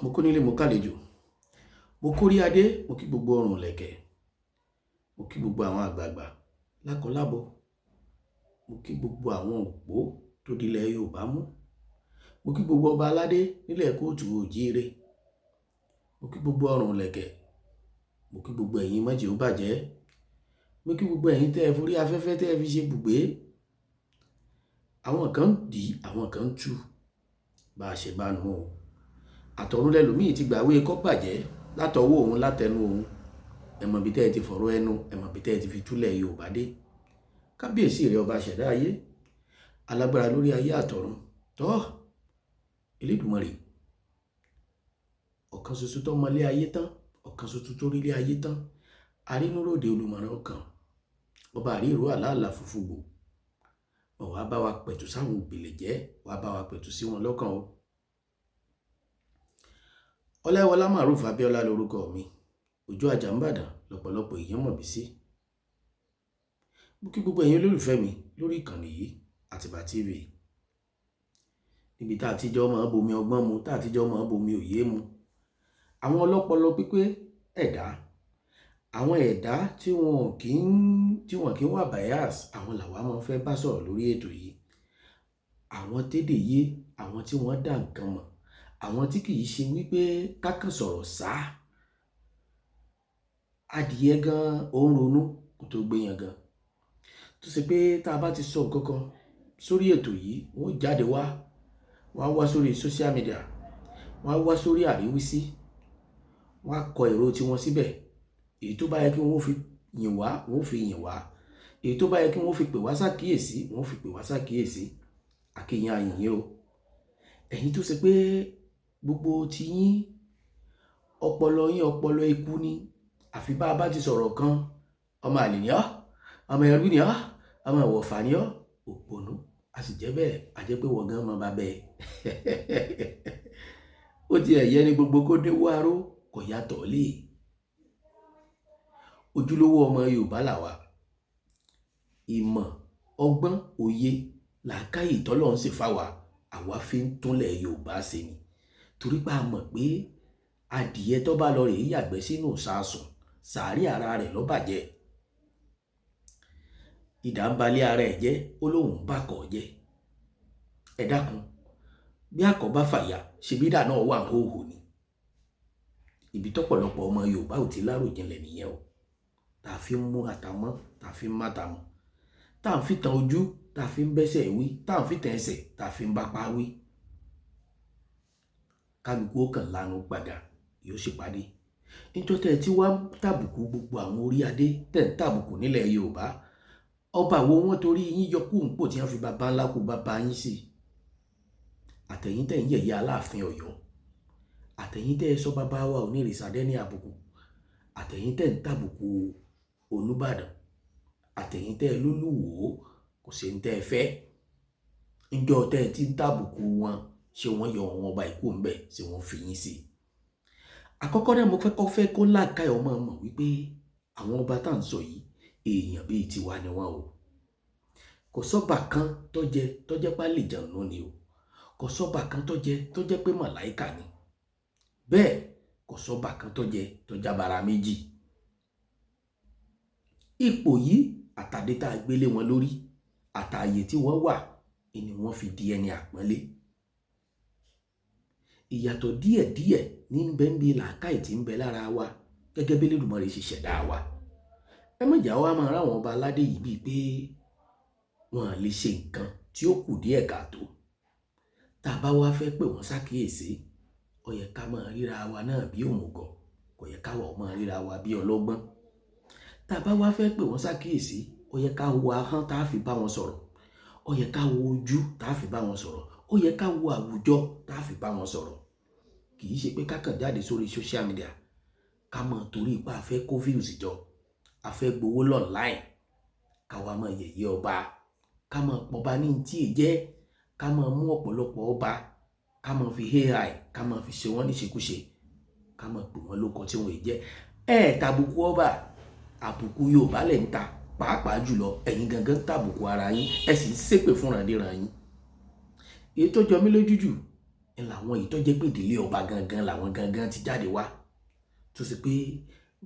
mo kó nílé mo kálejò, mo kórí adé, mo kí gbogbo ọrùn lẹ̀kẹ̀, mo kí gbogbo àwọn àgbààgbà lákọlábo, mo kí gbogbo àwọn òpó tó dilẹ̀ Yorùbá mú, mo kí gbogbo ọba aládé nílẹ̀ kóòtù òjíire, mo kí gbogbo ọrùn lẹ̀kẹ̀, mo kí gbogbo ẹ̀yin mọ́jẹ̀ ó bàjẹ́, mo kí gbogbo ẹ̀yin tẹ́ ẹ forí afẹ́fẹ́ tẹ́ ẹ fi ṣe bùgbé. Àwọn kan dì í, àwọn kan tú bá a ṣe bá nu o. Àtọ̀run lẹ́lòmíì ti gbàwé kọ́ bàjẹ́ látọwọ́ òun látẹnu òun. Ẹ mọ̀ bí tẹ́ ẹ ti fọ̀rọ̀ ẹnu, ẹ mọ̀ bí tẹ́ ẹ ti fi túlẹ̀ Yorùbá dé. Kábíyèsí rẹ ọba ṣẹ̀dá ayé, alágbára lórí ayé àtọ̀run. Tọ́ Elédùmarè, ọ̀kan ṣoṣo tó mọlé ayé tán, ọ̀kan ṣoṣo tó rílé ayé tán, arínúròde olùmọ̀ràn ọkàn, ọba àríìró àlàálà funfun gbò. Wá bá wa pẹ̀tù sáwọn òbílẹ̀ jẹ́, wá bá wa pẹ̀tù sí wọn lọ́kàn o. Ọláyíwọlá Màrúf Abíọ́lá lórúkọ mi, Òjó Àjà ńbàdàn lọ́pọ̀lọpọ̀ èèyàn mọ̀ mí sí. Mo kí gbogbo ẹ̀yin olólùfẹ́ mi lórí ìkànnì yìí Àtìbà TV, níbi tá a ti jọ máa bomi ọgbọ́n mu, tá a ti jọ máa bomi òye mu. Àwọn ọlọ́pọlọ pípé ẹ̀dá, àwọn ẹ̀dá tí wọn kì í wà bias, àwọn làwa máa fẹ́ bá sọ̀rọ̀ lórí ètò yìí. Àwọn tédè yé, àwọn tí wọ́n dá nǹkan mọ̀, àwọn tí kì í ṣe wípé kákan sọ̀rọ̀ sá. Adìyẹ gan ó ń ronú kó tó gbéyan gan. Tó ṣe pé tá a bá ti sọ nǹkan kan sórí ètò yìí, wọ́n jáde wọ́n á wá sórí social media, wọ́n á wá sórí àríwísí, wọ́n á kọ èrò tiwọn síbẹ̀. Èyí tó bá yẹ kí wọ́n fi yìn wá, wọ́n fi yìn wá. Èyí tó bá yẹ kí wọ́n fi pè wá sákìyèsí, wọ́n fi pè wá sákìyèsí. Àkíyàn àyìnyín o. Ẹ̀yin tó ṣe pé gbogbo ti yín ọpọlọ yín ọpọlọ ikú ni. Àfi bá a bá ti sọ̀rọ̀ kan, ọmọ àlè ni ọ́, ọmọ ẹrú ni ọ́, ọmọ ìwọ̀fà ni ọ́, òpònú. A sì jẹ́ bẹ́ẹ̀, a jẹ́ pé wọ́n gan mọ́ bá bẹ́ẹ̀. Ó ti ẹ̀yẹ ni gbogbo kó dé wáró kò yàtọ̀ lé. Ojúlówó ọmọ Yorùbá làwà. Ìmọ̀, ọgbọ́n, òye, làákàyè tọ́lọ́run sì fáwa, àwa fi ń túnlẹ̀ Yorùbá ṣe ni. Torí pé a mọ̀ pé adìyẹ tó bá lọ rèé yàgbẹ́ sínú sàásùn, sàárì ara rẹ̀ ló bàjẹ́. Idà ń balẹ̀ ara ẹ̀ jẹ́, ó lóun bá kọ̀ jẹ́. Ẹ dákun, bí àkọ́ bá fàyà, ṣebí idà náà wà hóhò ni. Ibi tọ́pọ̀lọpọ̀ ọmọ Yorùbá ò ti láròjinlẹ̀ nìyẹn o. Tá a fi ń mú àtàmọ́, tá a fi ń mátàmọ́, tá a fi tan ojú, tá a fi ń bẹ́sẹ̀ wí, tá a fi tan ẹsẹ̀, tá a fi ń bápá wí. Kálukú ó kàn lanu gbàgà yóò sì pàdé. Níjọ́ tẹ́ ẹ ti wá tàbùkù gbogbo àwọn orí adé tẹ́ ń tàbùkù nílẹ̀ Yorùbá. Ọba wo wọ́n torí yín yọ kúrò nípò tí wọ́n fi bàbá ńlá kú bàbá yín sí. Àtẹ̀yìn tẹ́ ń yẹ̀yẹ́ Aláàfin Ọ̀yọ́. Àtẹ̀yìn tẹ́ ẹ sọ bàbá wa Onírìṣà dé ní àbùkù. Àtẹ̀yìn tẹ́ ń tàbùkù Olúbàdàn. Àtẹ̀yìn tẹ́ ẹ lólùwò kò sí ní tẹ́ ẹ fẹ́. Níjọ́ tẹ́ ẹ ti ń tàbùkù wọn, ṣé wọ́n yọ wọn ọba ìkú ń bẹ̀, ṣé wọ́n fi yín sí. Àkọ́kọ́ náà mo fẹ́ kó làákàyè ọmọ mọ̀ wípé àwọn ọba tá à ń sọ yìí èèyàn bíi tiwa ni wọ́n o. Kò sọ́ba kan tó jẹ́ pálíjànú ni o. Kò sọ́ba kan tó jẹ́ pé màláìkà ni. Bẹ́ẹ̀ kò sọ́ba kan tó jábára méjì. Ipò yìí àtàdé tá a gbélé wọn lórí, àtààyè tí wọ́n wà ni wọ́n fi di ẹni àpọ́nlé. Ìyàtọ̀ díẹ̀díẹ̀ ní ń bẹ ń bí làákàyè tí ń bẹ lára wa gẹ́gẹ́ bí Elédùmarè ṣe ṣẹ̀dá wa. Ẹ má jà wá máa ráwọn ọba aládé yìí bíi pé wọn lè ṣe nǹkan tí ó kù díẹ̀ káàtó. Tá a bá wá fẹ́ pè wọ́n sákìyèsí, ó yẹ ká máa ríra wa náà bí òmùgọ̀, kò yẹ ká wọ̀ máa ríra wa bí ọlọ́gbọ́n. Tá a bá wá fẹ́ pè wọ́n sákìyèsí, ó yẹ ká wo ahọ́n tá a fi bá wọn sọ̀rọ̀. Ó yẹ ká wo ojú tá a fi bá wọn sọ̀rọ̀. Ó yẹ ká wo àwùjọ tá a fi bá wọn sọ̀rọ̀. Kì í ṣe pé ká kàn jáde sórí social media ká mọ̀ torí ipá a fẹ́ kó views jọ, a fẹ́ gbowó online, ká wá mọ̀ yẹ̀yẹ́ ọba, ká mọ̀ pọba ní tí ì jẹ́, ká mọ̀ mú ọ̀pọ̀lọpọ̀ ọba, ká mọ̀ fi AI, ká mọ̀ fi ṣe wọ́n níṣekúṣe, ká mọ̀ pè wọ́n lóko tí wọ́n ì jẹ́. Tàbùkù ọba, àbùkù Yorùbá lẹ̀ ń ta, pàápàá jùlọ ẹ̀yin gangan tàbùkù ara yín, ẹ sì ń ṣépè fúnra díran yín. Èyí tó jọ mí lójú jù ń làwọn yìí tó jẹ́ pé ìdílé ọba gangan làwọn gangan ti jáde wá, tó sì pé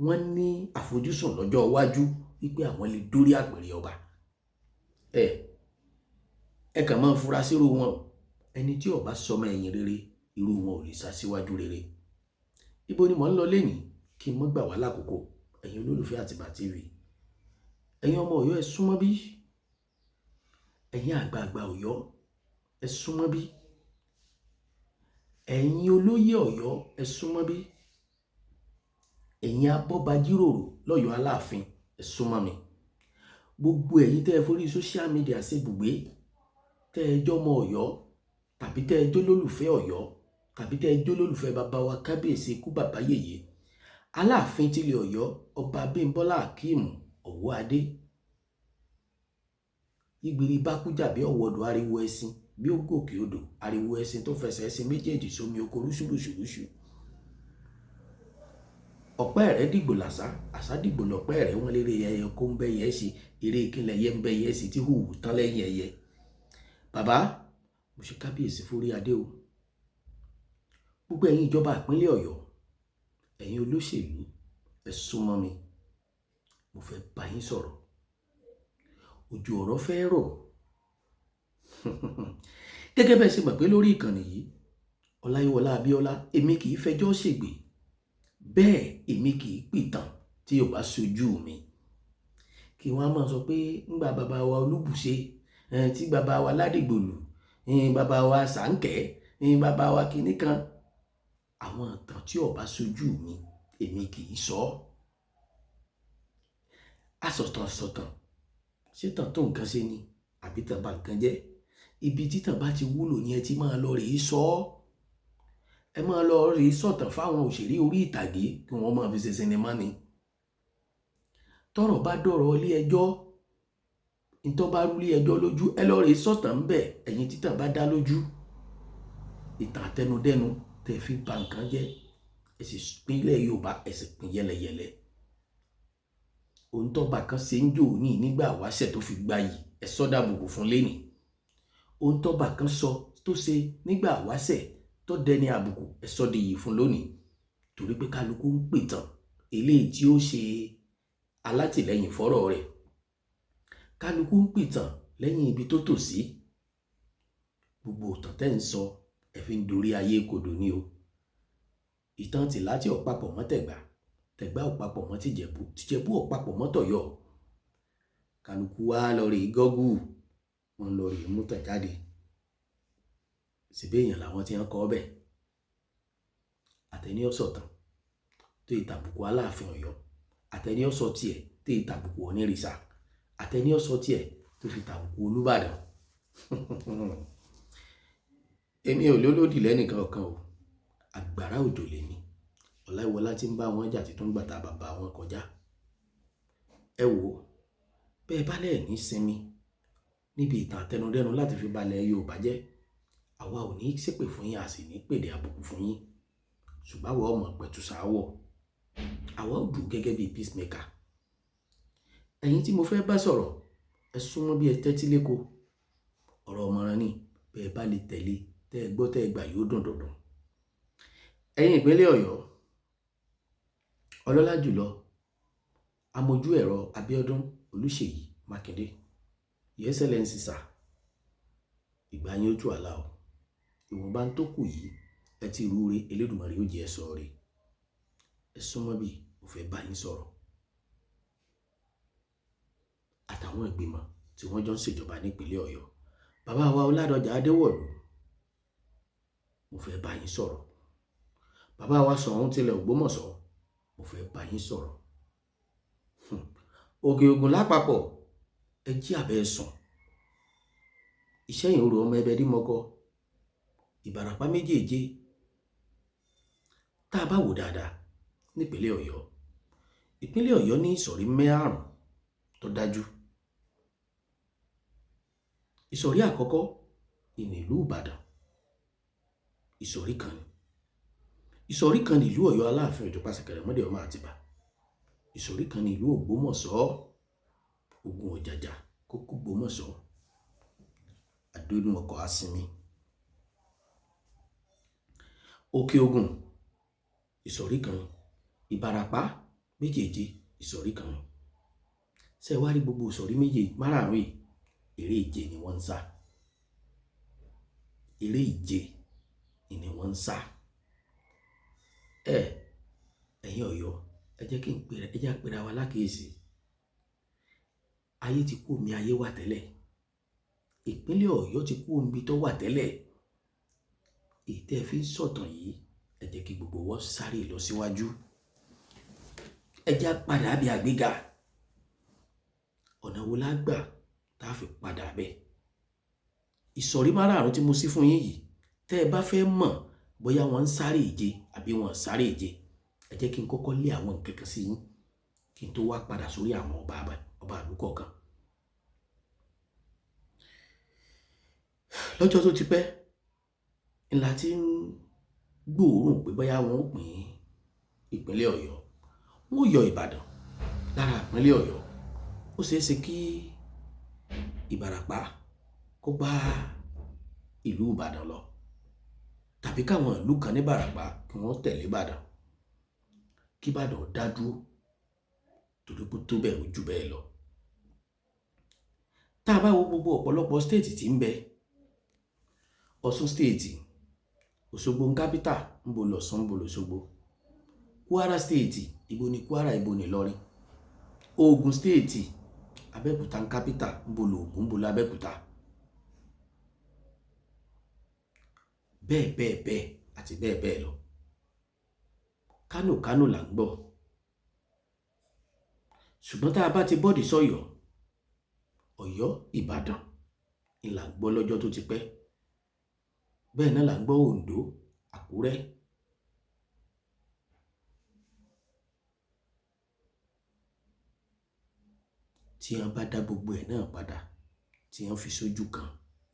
wọ́n ní àfojúsùn lọ́jọ́ iwájú wípé àwọn lè dórí àpèrè ọba. ẹ kàn máa fura sírú wọn. Ẹni tí ó bá sọmọ ẹ̀yìn rere, irú wọn ò lè ṣaṣíwájú rere. Ibo ni mò ń lọ lénìí kí n mọ́ gbà wá lákòókò. Ẹ̀yin olólùfẹ́ Àtìbà TV, ẹ̀yin ọmọ Ọ̀yọ́ ẹ súnmọ́ bí, ẹ̀yin àgbààgbà Ọ̀yọ́ ẹ súnmọ́ bí, ẹ̀yin olóyè Ọ̀yọ́ ẹ súnmọ́ bí, ẹ̀yin abọ́bajíròrò lọ́yọ̀ọ́ Aláàfin ẹ súnmọ́ mi. Gbogbo ẹ̀yin tẹ́ ẹ forí social media ṣe bùgbé, tẹ́ ẹ jọmọ Ọ̀yọ́ tàbí tẹ́ ẹ jó lólùfẹ́ Ọ̀yọ́ tàbí tẹ́ ẹ jó lólùfẹ́ bàbá wa kábíyèsí ikú bàbá yèyé Aláàfin tilẹ̀ Ọ̀yọ́ ọba Abímbọ́lá Akeem Ọ̀wọ́adé. Ìgbìrì bá kújà bí ọ̀wọ́dọ̀ ariwo ẹṣin, bí ó gòkè odò ariwo ẹṣin tó fẹsẹ̀ ẹṣin méjèèjì sómi oko rúṣùrúṣùrúṣù. Ọ̀pẹ́ rẹ̀ dìgbò làṣà, àṣà dìgbò lọ̀pẹ́ rẹ̀, wọ́n lérè ẹyẹ kó ń bẹ́yẹ ṣe, eré ìkínlẹ̀ yẹ ń bẹ́yẹ sí tí hùwù tán lẹ́yìn ẹyẹ. Bàbá mo ṣe kábíyèsí fórí adé o. Gbogbo ẹ̀yin ìjọba ìpínlẹ̀ Ọ̀yọ́, ẹ̀yin olóṣèlú ẹ súnmọ́ mi, mo fẹ́ bá yín sọ̀rọ̀. Òjò ọ̀rọ̀ fẹ́ rọ̀. Gẹ́gẹ́ bẹ́ẹ̀ ṣe mọ̀ pé lórí ìkànnì yìí, Ọláyíwọlá Abíọ́lá, èmi kì í fẹjọ́ ṣègbè, bẹ́ẹ̀ èmi kì í pìtàn tí ò bá ṣojú mi. Kí wọ́n á máa sọ pé ńgbà bàbá wa Olúbùṣe, tí bàbá wa Ládìgbòlù, bàbá wa Sàǹkẹ́, bàbá wa kìíní kan. Àwọn ìtàn tí ò bá ṣojú mi, èmi kì í sọ. Asọ̀tàn ṣètàn tó nǹkan ṣe ni àbí tàn bá nǹkan jẹ́. Ibi títàn bá ti wúlò ni ẹ ti máa lọ rèé sọ. Ẹ máa lọ rèé sọ̀tàn fáwọn òṣèré orí ìtàgé kí wọ́n máa fi ṣe sinimá ni. Tọ́rọ̀ bá dọ̀rọ̀ ilé ẹjọ́, ìtọ́ bá rú ilé ẹjọ́ lójú, ẹ lọ rèé sọ̀tàn ń bẹ̀. Ẹ̀yin títàn bá dá lójú, ìtàn àtẹnudẹ́nu tẹ́ fi ba nǹkan jẹ́, ẹ sì pínlẹ̀ Yorùbá, ẹ sì pín yẹlẹyẹlẹ. Ohun tọ́ba kan ṣe ń jò ní nígbà wáṣẹ̀ tó fi gbayì, ẹ sọ́dà bùkù fún lénìí. Ohun tọ́ba kan sọ tó ṣe nígbà wáṣẹ̀ tó dẹni àbùkù, ẹ sọ́ di yìí fún lónìí. Torí pé kálukú ń pìtàn eléyìí tí ó ṣe alátìlẹ́yìn fọ́rọ̀ rẹ̀. Kálukú ń pìtàn lẹ́yìn ibi tó tò sí. Gbogbo ìtàn tẹ́ ń sọ, ẹ fi ń dorí ayé kodò ní o. Ìtàn Tìlá tí ò papọ̀ mọ́ Tẹ̀gbá, Tẹ̀gbá ò papọ̀ mọ́ tìjẹ̀bú, tìjẹ̀bú ò papọ̀ mọ́ tọ̀yọ́. Kálukú wá lọ rí gọ́gù, wọ́n lọ rí mú tàn jáde. Síbí èèyàn làwọn tí wọ́n kọ́ bẹ̀. Àtẹni ó sọ̀tàn tó ìtàbùkù Aláàfin Ọ̀yọ́, àtẹni ó sọ tiẹ̀ tó ìtàbùkù Onírìṣà, àtẹni ó sọ tiẹ̀ tó fi tàbùkù Olúbàdàn. Èmi ò lólódì lẹ́nìkan kan o. Àgbàrá òjò lèmi. Ọláyíwọlá tí ń bá wọn jà tí tó ń gbàtà bàbá wọn kọjá. Ẹ wò ó, bẹ́ẹ̀ bá lẹ́ẹ̀ ní sinmi níbi ìtàn àtẹnudẹ́nu láti fi balẹ̀ Yorùbá jẹ́, àwa ò ní ṣépè fún yín, a sì ní pèdè àbùkù fún yín. Ṣùgbọ́n àwa ọmọ pẹ̀tù sáwọ̀, àwa ò dùn gẹ́gẹ́ bí peacemaker. Ẹ̀yin tí mo fẹ́ bá sọ̀rọ̀, ẹ súnmọ́ bí ẹ tẹ́tí léko. Ọ̀rọ̀ ọmọràn ni, bẹ́ẹ̀ bá lè tẹ̀lé, tẹ́ ẹ gbọ́ tẹ́ ẹ gbà yóò dùn dùndùn. Ẹ̀yin ìpínlẹ̀ Ọ̀yọ́, ọlọ́lá jùlọ amójú ẹ̀rọ Abíọ́dún Olúṣèyí Mákindé, Your Excellency sir, ìgbà yín ó tú àlá o. Ìwọ̀nba tó kù yìí, ẹ ti rúure, Elédùmarè ó jẹ́ ẹ sọ rẹ̀. Ẹ súnmọ́ bí mo fẹ́ bá yín sọ̀rọ̀. Àtàwọn ìgbìmọ̀ tí wọ́n jọ ń ṣèjọba nípínlẹ̀ Ọ̀yọ́. Bàbá wa Ọládọjà Adéwọ̀lú, mo fẹ́ bá yín sọ̀rọ̀. Bàbá wa Ṣọ̀ún tilẹ̀ Ògbómọ̀ṣọ́, mo fẹ́ bá yín sọ̀rọ̀. Òkè Ògùn lápapọ̀, ẹ jí àbẹ́ sùn. Ìṣẹ́yìn orò ọmọ ẹbẹ dímọ́kọ́, Ìbàràpá méjèèje. Tá a bá wò dáadáa nípínlẹ̀ Ọ̀yọ́, ìpínlẹ̀ Ọ̀yọ́ ní ìsọ̀rí mẹ́àrún tó dájú. Ìsọ̀rí àkọ́kọ́ ìlú Ìbàdàn, ìsọ̀rí kan ni. Ìsọ̀rí kan ní ìlú Ọ̀yọ́ Aláàfin Òjó Pàṣẹkẹrẹ Mọ́dé ọmọ Àtìbà. Ìsọ̀rí kan ní ìlú Ògbómọ̀ṣọ́, Ògùn Ọ̀jàjà Kókó Ògbómọ̀ṣọ́, Àdónú ọkọ̀ Asinmi. Òkè Ògùn ìsọ̀rí kan, Ìbàràpá méjèèje ìsọ̀rí kan. Ṣé wá rí gbogbo ìsọ̀rí méje márààrún yìí, eré ìje ni wọ́n ń sá. Eré ìje ni wọ́n ń sá. Ẹ̀yin Ọ̀yọ́, ẹ jẹ́ àpẹẹrẹ wa lákèésí. Ayé ti kú omi ayé wà tẹ́lẹ̀. Ìpínlẹ̀ Ọ̀yọ́ ti kú omi tó wà tẹ́lẹ̀. Ìtẹ́ fi ń sọ̀tàn yìí, ẹ jẹ́ kí gbogbo wa sáré lọ síwájú. Ẹ jẹ́ padà bí àgbéga. Ọ̀nà wo la gbà tá a fi padà bẹ́ẹ̀? Ìsọ̀rí márààrún tí mo sí fún yín yìí, tẹ́ ẹ bá fẹ́ mọ̀ bóyá wọ́n ń sáré ìje àbí wọ́n ń sáré ìje, ẹ jẹ́ kí n kọ́kọ́ lé àwọn nǹkan kan sí yín kí n tó wá padà sórí àwọn ọba ìlú kọ̀ọ̀kan. Lọ́jọ́ tó ti pẹ́ ńlá tí ń gbòòrùn pé bóyá wọn ó pín ìpínlẹ̀ Ọ̀yọ́, wọn ó yọ Ìbàdàn lára ìpínlẹ̀ Ọ̀yọ́. Ó ṣeé ṣe kí Ìbàràpá kó bá ìlú Ìbàdàn lọ, tàbí káwọn ìlú kan ní Ìbàràpá kí wọ́n tẹ̀lé Ìbàdàn, kí Ìbàdàn dá dúró torí pé tó bẹ́ẹ̀ ó jù bẹ́ẹ̀ lọ. Tá a bá wo gbogbo ọ̀pọ̀lọpọ̀ stéètì tí ń bẹ, Ọ̀ṣun stéètì, Òṣogbo ń kápítà, ń bo l'Ọ̀ṣun, ń bo l'Òṣogbo. Kwara stéètì, ibo ni Kwara, ibo ni Ìlọrin. Ògùn stéètì, Abẹ́òkúta ń kápítà, ń bo l'Ògùn, ń bo l'Abẹ́òkúta. Bẹ́ẹ̀ bẹ́ẹ̀ bẹ́ẹ̀ àti bẹ́ẹ̀ bẹ́ẹ̀ lọ. Kánò là ń gbọ́. Ṣùgbọ́n tá a bá ti bọ́ọ̀dì sọ́yọ́, Ọ̀yọ́, Ìbàdàn ni là ń gbọ́ lọ́jọ́ tó ti pẹ́. Bẹ́ẹ̀ náà là ń gbọ́ Oǹdó, Àkúrẹ́. Tí wọ́n bá dá gbogbo ẹ̀ náà padà, tí wọ́n fi sójú kan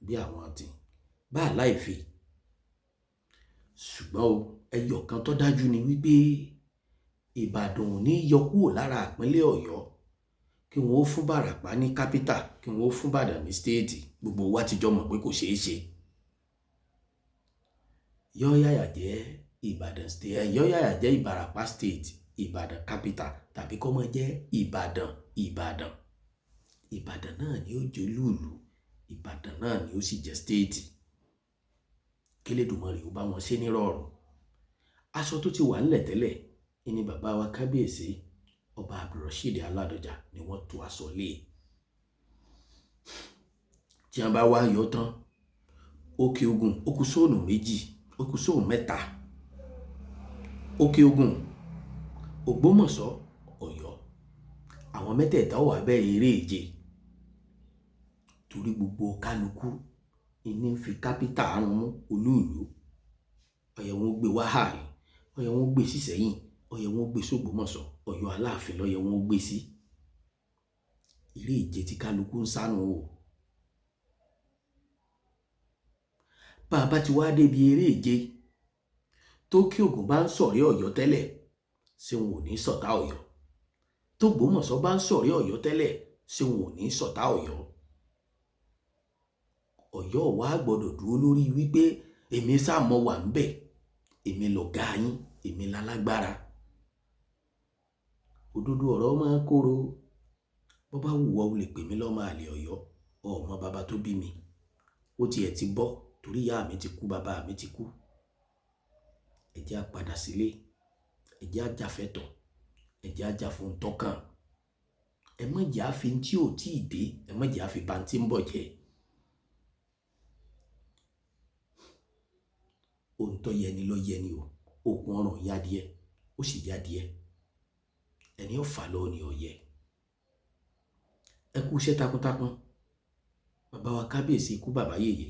bí àwọn àti bá láìfi. Ṣùgbọ́n ẹyọ kan tó dájú ni wípé Ìbàdàn ò ní yọ kúrò lára ìpínlẹ̀ Ọ̀yọ́ kí wọ́n ó fún Ìbàràpá ní kápítà, kí wọ́n ó fún Ìbàdàn ní stéètì. Gbogbo wa ti jọ mọ̀ pé kò ṣeé ṣe. Yọ́yàyà jẹ́ Ìbàdàn state, yọ́yàyà jẹ́ Ìbàràpá state, Ìbàdàn capital, tàbí kó máa jẹ́ Ìbàdàn. Ìbàdàn náà ni ó jẹ́ lùlù, Ìbàdàn náà ni ó sì jẹ́ stéètì. K'Elédùmarè ó bá wọn ṣe ní rọ̀rùn. Aṣọ tó ti wà ńlẹ̀ tẹ́lẹ̀ ni bàbá wa kábíyèsí ọba Abdulrasheed Aládọjà ni wọ́n tú aṣọ lé. Tí wọ́n bá wá yọ tán, Òkè Ògùn ó kù sóònù méjì, ó kù sóònù mẹ́ta. Òkè Ògùn, Ògbómọ̀ṣọ́, Ọ̀yọ́. Àwọn mẹ́tẹ̀ẹ̀ta wà bẹ̀rẹ̀ eré ìje torí gbogbo kálukú ìní ń fi kápítà rún olúùlú. Ọ̀yẹ́ wọn gbé wáhàì, Ọ̀yẹ́ wọn gbé sí Ìṣẹ̀yìn, Ọ̀yẹ́ wọn gbé s'Ògbómọ̀ṣọ́, Ọ̀yọ́ Aláàfin lọ́yẹ́ wọn gbé sí. Eré ìje tí kálukú ń sánú o. Bàbá ti wá débi eré ìje t'Òkè Ògùn bá ń sọ̀rí Ọ̀yọ́ tẹ́lẹ̀, ṣé wọn ò ní ṣọ̀tá Ọ̀yọ́? T'Ògbómọ̀ṣọ́ bá ń sọ̀rí Ọ̀yọ́ tẹ́lẹ̀, ṣé wọn ò ní ṣọ̀tá Ọ̀yọ́? Ọ̀yọ́ wa gbọ́dọ̀ dúró lórí wípé èmi sáàmọ́ wà ń bẹ̀, èmi lọ̀gá yín, èmi lálágbára. Òdodo ọ̀rọ̀ máa ń kóró. Bó bá wù ọ́ o lè pè mí lọ́mọ àlè Ọ̀yọ́, ọmọ bàbá tó bí mi. Ó tiẹ̀ ti bọ́ torí ìyá mi ti kú, bàbá mi ti kú. Ẹ jẹ́ á padà sílé, ẹ jẹ́ á jà fẹ́tọ̀, ẹ jẹ́ á jà fún tọ́kàn. Ẹ má jẹ́ á fi tí ò tí ì dé, ẹ má jẹ́ á fi ba tí ń bọ̀ jẹ́. Ohun tó yẹni ló yẹni o. Okùn ọrùn yá díẹ̀, ó sì yá díẹ̀. Ẹni ó fà lọ ni ó yẹ. Ẹ kú iṣẹ́ takuntakun. Bàbá wa kábíyèsí ikú bàbá yèyé.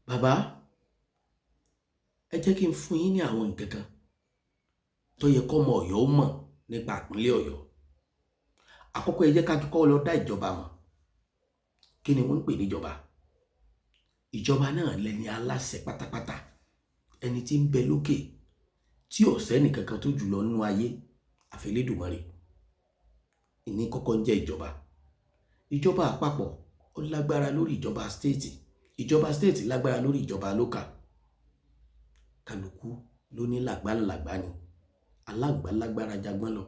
Bàbá, ẹ jẹ́ kí n fún yín ní àwọn nǹkan kan tó yẹ kọ́mọ Ọ̀yọ́ ó mọ̀ nípa ìpínlẹ̀ Ọ̀yọ́. Àkọ́kọ́ ẹ jẹ́ ká kọ́kọ́ lọ dá ìjọba mọ̀. Kí ni wọ́n ń pè níjọba? Ìjọba náà lẹni aláṣẹ pátápátá, ẹni tí ń bẹ lókè tí ò sẹ́ni kankan tó jùlọ nínú ayé àfi Elédùmarè. Ìní kọ́kọ́ ń jẹ́ ìjọba. Ìjọba àpapọ̀ ó lágbára lórí ìjọba stéètì, ìjọba stéètì lágbára lórí ìjọba lókà. kálukú ló ní làgbàlàgbà ni, alágbàlágbára jagbọ́n lọ.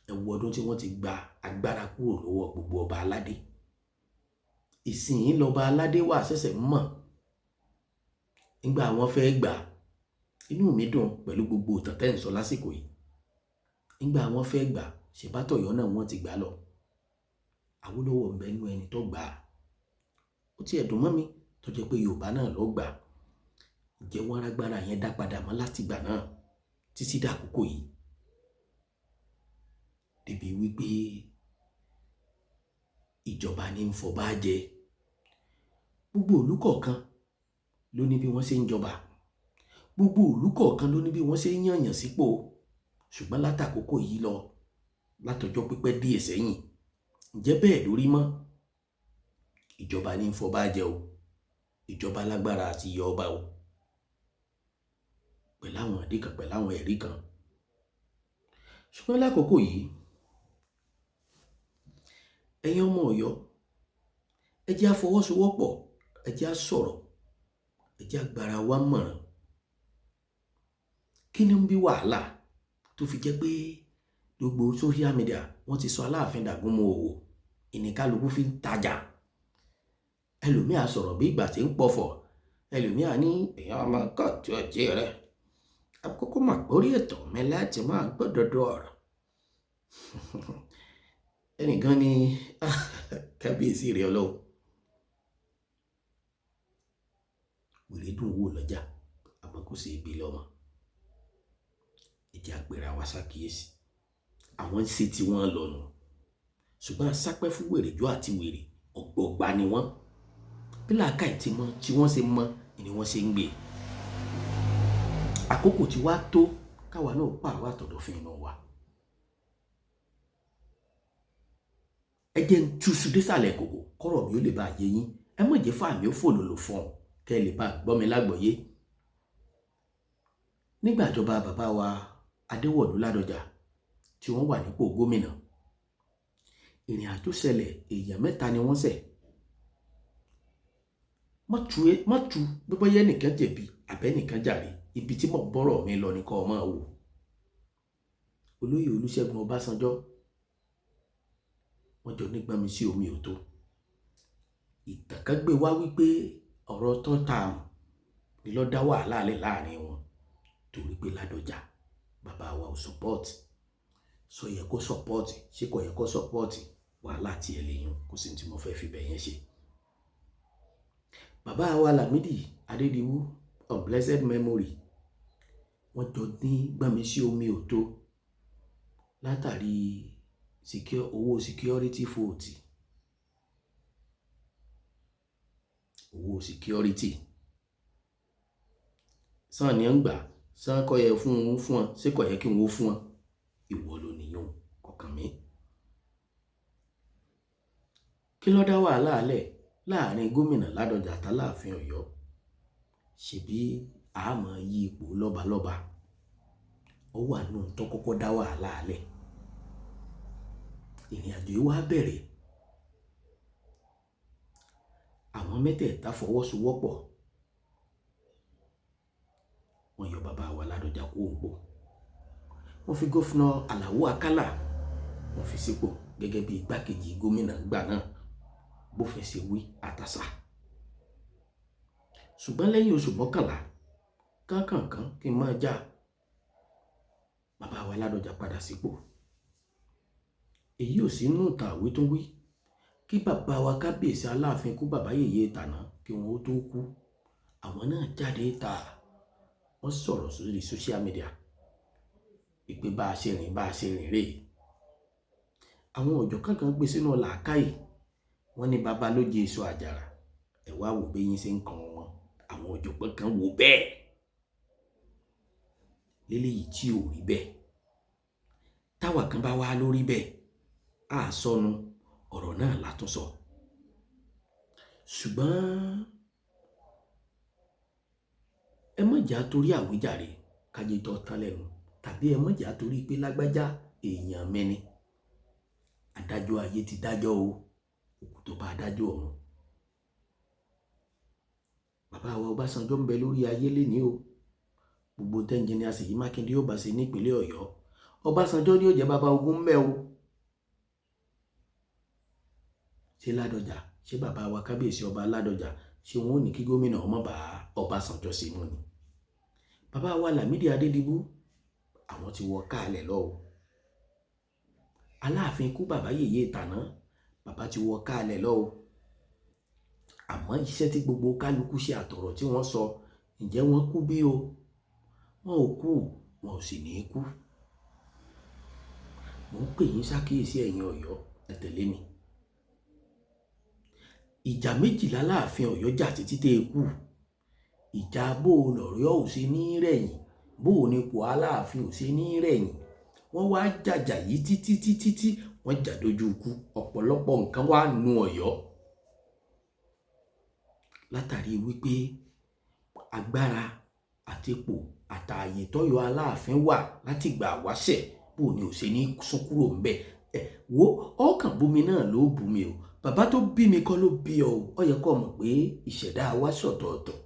Ẹ wo ọdún tí wọ́n ti gba agbára kúrò lọ́wọ́ gbogbo ọba aládé. Ìsìn lọba aládé wà ṣẹ̀ṣẹ̀ mọ̀ nígbà wọ́n fẹ́ gbà. Inú mi dùn pẹ̀lú gbogbo ìtàn tẹ́ ń sọ lásìkò yìí. Nígbà wọ́n fẹ́ gbà, ṣèbátọ̀yọ́ náà wọ́n ti gbà lọ. Awólọ́wọ̀ ń bẹ nínú ẹni tó gbà. Ó ti ẹ̀dùn mọ́ mi tó jẹ́ pé Yorùbá náà ló gbà. Ǹjẹ́ wọ́n rágbára yẹn dá padà mọ́ láti ìgbà náà títí dàkókò yìí? Débi wípé ìjọba ní ń fọba jẹ. Gbogbo ìlú kọ̀ọ̀kan ló ní bí wọ́n ṣe ń jọba. Gbogbo ìlú kọ̀ọ̀kan ló ní bí wọ́n ṣe ń yànyàn sípò. Ṣùgbọ́n látàkókò yìí lọ, látọjọ́ pípẹ́ díẹ̀ sẹ́yìn, ǹjẹ́ bẹ́ẹ̀ lórí mọ́? Ìjọba ní ń fọba jẹ o. Ìjọba lágbára àti yọ ọba o. Pẹ̀lú àwọn ìdí kan, pẹ̀lú àwọn ẹ̀rí kan. Ṣùgbọ́n lákòókò yìí, ẹ̀yin ọmọ Ọ̀yọ́, ẹ jẹ́ á fọwọ́sowọ́pọ̀, ẹ jẹ́ á sọ̀rọ̀, ẹ jẹ́ á gbára wa mọ̀ràn. Kí ni ń bí wàhálà tó fi jẹ́ pé gbogbo social media wọ́n ti sọ Aláàfin dàgúnmu òwò, ìníkálukú fi ń tajà? Ẹlòmíà sọ̀rọ̀ bí ìgbà tí ń pọ̀fọ̀. Ẹlòmíà ní èèyàn ọmọ kóòtù ọ̀jẹ̀ rẹ̀. Àkókò mà gbórí ètò mi láti máa gbọ́ dodo ọ̀rọ̀. Ẹnìkan ní kábíyèsí rẹ̀ Ọlọ́run. Wèrè dùn wò lọ́jà, àmọ́ kò sí ibi lọ́mọ. Ẹ jẹ́ á pera wa ṣàkíyèsí. Àwọn ń ṣe tí wọ́n lọ́nu. Ṣùgbọ́n asápẹ́ fún wèrè jọ àti wèrè ọ̀gbọ̀gba ni wọ́n. Bí làákàyè tí wọ́n ṣe mọ́ ni wọ́n ṣe ń gbé. Àkókò tí wá tó káwa náà pààrọ̀ àtọ̀dọ̀fín inú wa. Ẹ jẹ́ ń túṣu désàlẹ̀ kòkò kọ́rọ̀ mi ó lè bá yé yín. Ẹ má jẹ́ fàmí ó fò lòlò fún ọ kẹ́ ẹ lè bá gbọ́ mi lágbọ̀ọ́yé. Nígbà ìjọba bàbá wa Adéwọ̀lú Ládọjà tí wọ́n wà nípò gómìnà, ìrìn àjò ṣẹlẹ̀, èèyàn 3 ni wọ́n ṣẹ̀. Má tu bíbọ́ yẹ́ nìkan jẹ̀bi àbẹ́nìkan jàre. Ibi tí mò ń bọ́rọ̀ mi lọ ní kọ́ ọ máa wò. Olóyè Olúṣẹ́gun Ọbásanjọ́, wọ́n jọ nígbàmí sí omi òtó. Ìtàn kan gbé wá wípé ọ̀rọ̀ third term ni ló dá wàhálà lẹ̀ láàrin wọn torí pé Ládọjà bàbá wa ò support. Sọ yẹ kó support, ṣé kò yẹ kó support? Wàhálà tí ẹ lèyàn, kò sí tí mo fẹ́ fi bẹ̀ yẹn ṣe. Bàbá wa Lámídì Adédìwú, of blessed memory, wọ́n jọ ní gbàmí sí omi òtó látàrí owó security vote. Owó security. Sàn ni ń gbà, sàn kọ́ yẹ fún wọn, ṣé kò yẹ kí wọ́n fún wọn? Ìwọ ló nìyàn kọ̀ọ̀kan mi. Kí ló dá wàhálà lẹ̀ láàrin gómìnà Ládọjà àtàláàfin Ọ̀yọ́? Ṣebí àmọ́ yí ipò lọ́balọ́ba. Ó wà nù tó kọ́kọ́ dá wàhálà lẹ̀. Ìrìn àjò yìí wá bẹ̀rẹ̀. Àwọn mẹ́tẹ̀ẹ̀ta fọwọ́sowọ́pọ̀. Wọ́n yọ bàbá wa Ládọjà kúrò nípò. Wọ́n fi gómìnà Àlàó Àkàlà wọ́n fi sípò gẹ́gẹ́ bí igbákejì gómìnà gbà náà, bófin ṣe wí àtàṣà. Ṣùgbọ́n lẹ́yìn oṣù 11 kánkànkán kí n máa já, bàbá wa Ládọjà padà sípò. Èyí ò sí nínú ìtàn àwí tó wí. Kí bàbá wa kábíyèsí Aláàfin kú bàbá yèyé Tàná kí wọ́n ó tó kú, àwọn náà jáde ta. Wọ́n sọ̀rọ̀ sórí social media ìpé bá a ṣe rìn rèé. Àwọn ọ̀jọ̀ kankan gbé sínú làákàyè. Wọ́n ní bàbá ló jẹ èso àjàrà. Ẹ wá wò bí yín ṣe ń kan wọn. Àwọn ọ̀jọ̀gbọ́n kan wò bẹ́ẹ̀. Léléyìí tí ò rí bẹ́ẹ̀. Táwa kan bá wá lórí bẹ́ẹ̀, á sọnù ọ̀rọ̀ náà látúnsọ. Ṣùgbọ́n ẹ má jà torí àwíjàre kájé tó tán lẹ́nu, tàbí ẹ má jà torí pé lágbájá èèyàn mẹ́ni. Adájọ́ ayé ti dájọ́ o, òkú tó bá adájọ́ ọ̀run. Bàbá wa Ọbásanjọ́ ń bẹ lórí ayé lénìí o. gbogbo tẹ́ńjìnìà Ṣèyí Mákindé ó bá ṣe nípínlẹ̀ Ọ̀yọ́ Ọbásanjọ́ ni ó jẹ́ bàbá ogun ńbẹ̀ o. ṣé Ládọjà ṣé bàbá wa kábíyèsí ọba Ládọjà ṣé wọn ò ní kí gómìnà ọmọ bá Ọbásanjọ́ sí mú ni? bàbá wa Lámídì Adédìbú àwọn ti wọ káàlẹ̀ lọ o. Aláàfin kú bàbá Yèyé Ìtàná bàbá ti wọ káàlẹ̀ lọ o. àmọ́ iṣẹ́ tí gbogbo kálukú ṣe àtọ̀rọ̀ tí wọ́n sọ ǹjẹ́ wọ́n kú bí o? wọn ò kú, wọn ò sì ní í kú. mo ń pè yín ṣàkíyèsí ẹ̀yin Ọ̀yọ́, ẹ tẹ̀lé mi. ìjà méjìlá láàfin Ọ̀yọ́ jà títí tẹ́ ẹ kú. ìjà bó o lọ̀rọ̀ ò ṣe ní rẹ̀yìn, bó o ní ipò Aláàfin ò ṣe ní rẹ̀yìn. wọ́n wá jàjà yìí títí wọ́n jà dojú ikú. ọ̀pọ̀lọpọ̀ nǹkan wá nu Ọ̀yọ́ látàrí wípé agbára àti ipò àtààyè tọ́yọ́ Aláàfin wà láti gbà wáṣẹ̀ bó o ní ò ṣe ní sún kúrò ńbẹ̀. wo ọkàn bumi náà ló bumi o. bàbá tó bí mi kọ́ ló bí ọ. ó yẹ kó mọ̀ pé ìṣẹ̀dá wa ṣọ̀tọ̀ọ̀tọ̀.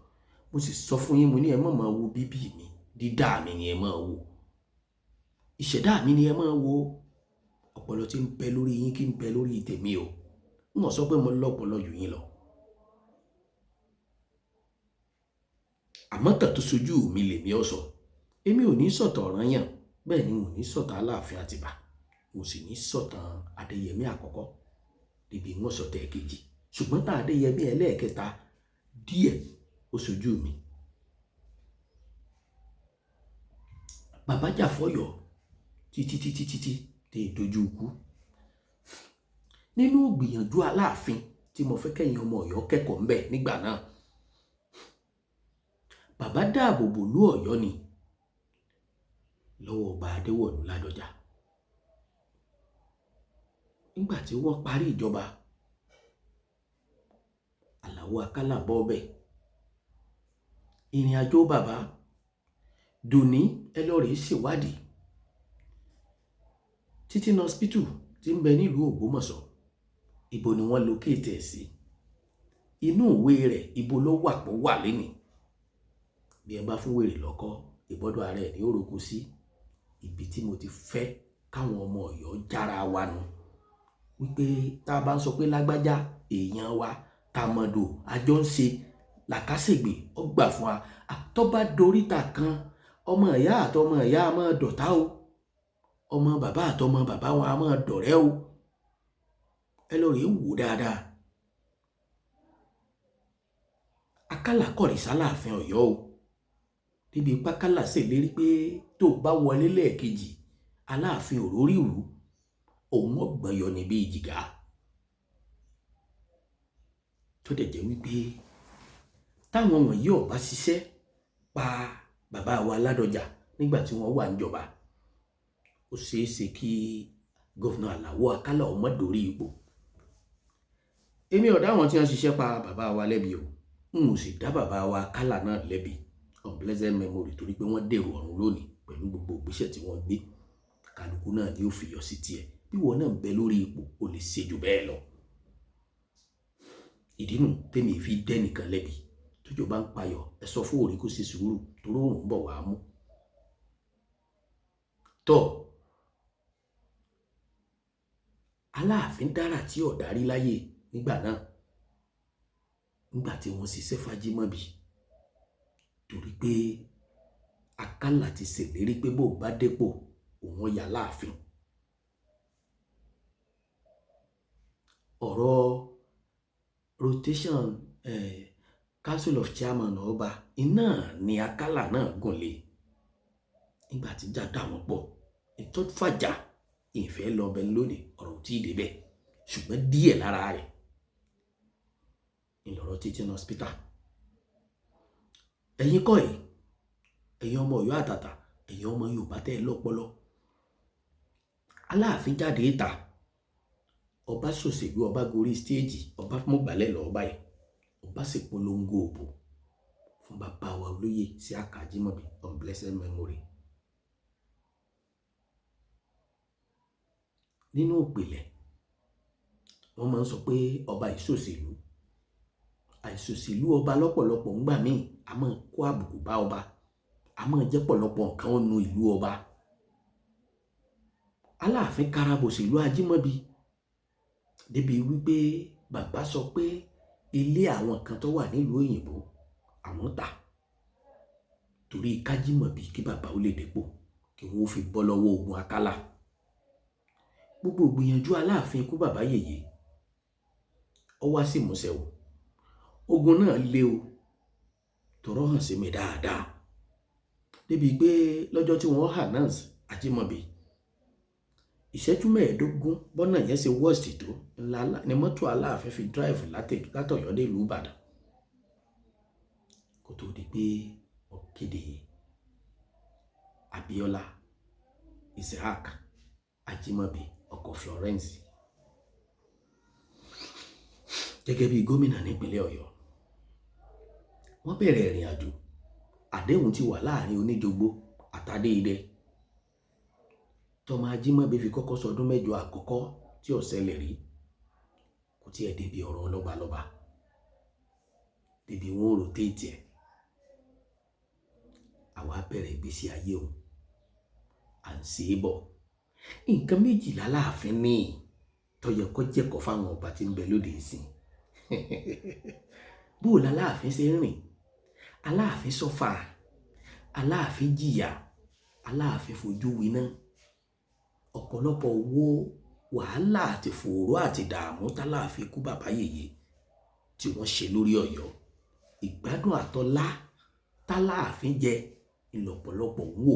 mo sì sọ fún yín, mo ní ẹ má máa wo bíbí mi, dídá mi ni ẹ máa wo. ìṣẹ̀dá mi ni ẹ máa wo. ọpọlọ tí ń bẹ lórí yín kí ń bẹ lórí tèmi o. n ò sọ pé mo lọ́pọlọ jù yín lọ. àmọ́ tàn tó sojú mi lèmi ọ sọ. èmi ò ní sọ̀tàn Ọ̀rànyàn, bẹ́ẹ̀ ni mo ní sọ̀tàn Aláàfin Àtìbà, mo sì ní sọ̀tàn Adéyẹmí àkọ́kọ́ níbi wọ́n sọ̀tàn ẹ̀kejì. ṣùgbọ́n tá Adéyẹmí ẹlẹ́ẹ̀kẹta díẹ̀ ó sojú mi. bàbá jà fọ́yọ̀ títí tẹ dojú ikú. nínú gbìyànjú Aláàfin tí mo fẹ́ kẹ́yìn ọmọ Ọ̀yọ́ kẹ́kọ̀ọ́ ńbẹ̀ nígbà náà, bàbá dáàbò bò lú Ọ̀yọ́ ni lọ́wọ́ ọba Adéwọ̀lú Ládọjà. nígbà tí wọ́n parí ìjọba, Àlàó Akálà bọ́ ọbẹ̀. ìrìn àjò bàbá dòní ẹ lọ rèé ṣèwádìí. Teaching hospital tí ń bẹ nílùú Ògbómọ̀ṣọ́, ibo ni wọ́n locate ẹ̀ sí? inú ìwé rẹ̀ ibo ló wà pọ̀ wà lénìí? bí ẹ bá fún wèrè lọ́kọ́, ìbọ́dọ̀ ara ẹ̀ ní òròkó sí. ibi tí mo ti fẹ́ káwọn ọmọ Ọ̀yọ́ jára wa nù wípé tá a bá ń sọ pé lágbájá èèyàn wa tàmọ̀dò àjọ ń ṣe làkàṣègbè ọgbà fún wa. tó bá doríta kan, ọmọ ìyá àtọmọ ìyá a máa dọ̀tá o, ọmọ bàbá àtọmọ bàbá wọn a máa dọ̀rẹ́ o. ẹ lọ rèé wò dáadáa. Akálà kọ̀rí sáláàfin Ọ̀yọ́ o. níbi pákálà ṣèlérí pé tó bá wọlé lẹ́ẹ̀kejì, Aláàfin òrórí ìlú òun ọgbọ̀n yọ níbi ìjìgá. tó dẹ̀ jẹ́ wípé táwọn wọ̀nyí ò bá ṣiṣẹ́ pa bàbá wa Ládọjà nígbà tí wọ́n wà níjọba, ó ṣeé ṣe kí gọ́fúnà Àlàó Akálà ọmọ dórí ipò. èmi ò dá àwọn tí wọ́n ṣiṣẹ́ pa bàbá wa lẹ́bi o, n ò sì dá bàbá wa Akálà náà lẹ́bi, unpleasant memory, torí pé wọ́n dèrò ọ̀run lónìí pẹ̀lú gbogbo ìgbésẹ̀ tí wọ́n gbé. kálukú náà ni ó fìyọ sí tiẹ̀. bí wọn náà ń bẹ lórí ipò, ó lè ṣe jù bẹ́ẹ̀ lọ. ìdí nù tèmi fi dẹ́nìkan lẹ́bi. tójò bá ń payọ̀, ẹ sọ fún òrí kó ṣe sùúrù, torí òun ń bọ̀ wá mú. tọ́ Aláàfin dára tí ò darí láyé nígbà náà, nígbà tí wọ́n ṣiṣẹ́ Fájímọ́bí, torí pé Akálà ti ṣèlérí pé bó bá dépò òun yà láàfin. ọ̀rọ̀ rotation council of chairman ọba iná ni Akálà náà gùn lé nígbà tí jà dà wọ́n pọ̀. ètò fàjà ìfẹ́ lọ bẹ lónìí, ọ̀rọ̀ tí ì débẹ̀, ṣùgbọ́n díẹ̀ lára rẹ̀ ìlọ̀rọ̀ teaching hospital. ẹ̀yin kọ́ ẹ̀, ẹ̀yin ọmọ Ọ̀yọ́ àtàtà, ẹ̀yin ọmọ Yorùbá tẹ́ ẹ lọ́pọlọ. Aláàfin jáde ìta, ọba ṣòṣèlú, ọba gorí stéèjì, ọba mọ̀gbálẹ̀ lọ́ọ́ báyìí, ọba sì polongo òbò fún bàbá wa olóyè Isiaka Ajímọ̀bí, unblessed memory. nínú ìpìlẹ̀ wọ́n máa ń sọ pé ọba ìṣòṣèlú, àìṣòṣèlú ọba lọ́pọ̀lọpọ̀ ńgbà míì a máa kó àbùkù bá ọba. a máa jẹ́ pọ̀lọpọ̀ nǹkan ó nu ìlú ọba. Aláàfin karabòsì ìlú Ajímọ̀bí débi wípé bàbá sọ pé ilé àwọn kan tó wà nílùú òyìnbó àwọn tà torí kájímọ̀bí kí bàbá ó lè dépò kí wọ́n fi bọ́ lọ́wọ́ ogun Akálà. Gbogbo ìgbìyànjú Aláàfin ikú bàbá Yèyé ó wá sí ìmúṣẹ o. Ogun náà le o, tọrọ hàn sí mi dáadáa débi pé lọ́jọ́ tí wọ́n announce Ajímọ̀bí, ìṣẹ́jú 15 bọ́nà yẹn ṣe worst tó ni mọ́tò Aláàfin fi drive látọ̀yọ́ dé ìlú Ìbàdàn kó tó di pé ó kéde Abíọ́lá Isaac Ajímọ̀bí ọkọ̀ Florence gẹ́gẹ́ bí gómìnà nípínlẹ̀ Ọ̀yọ́. Wọ́n bẹ̀rẹ̀ ìrìn àjò, àdéhùn ti wà láàrin Oníjogbo àtàdéidẹ. Tọ́mọ Ajímọ̀bí fi kọ́kọ́ sọdún 8 àkọ́kọ́ tí ó ṣẹlẹ̀ rí, kò tiẹ̀ débi ọ̀rọ̀ lọ́balọ́ba, débi wọn ò rotate ẹ̀. Àwa bẹ̀rẹ̀ ìgbésí ayé òun, à ń ṣe é bọ̀. Nǹkan méjìlá Aláàfin ní tó yẹ kó jẹ́kọ̀ fáwọn ọba tí ń bẹ lóde ìsìn. Bó l'Aláàfin ṣe ń rìn, Aláàfin sọ́fà, Aláàfin jìyà, Aláàfin fojú winá. Ọ̀pọ̀lọpọ̀ owó wàhálà àti fòòró àti dààmú t'Aláàfin ikú bàbá Yèyé tí wọ́n ṣe lórí Ọ̀yọ́, ìgbádùn àtọlá t'Aláàfin jẹ ìlọ̀pọ̀lọpọ̀ wò.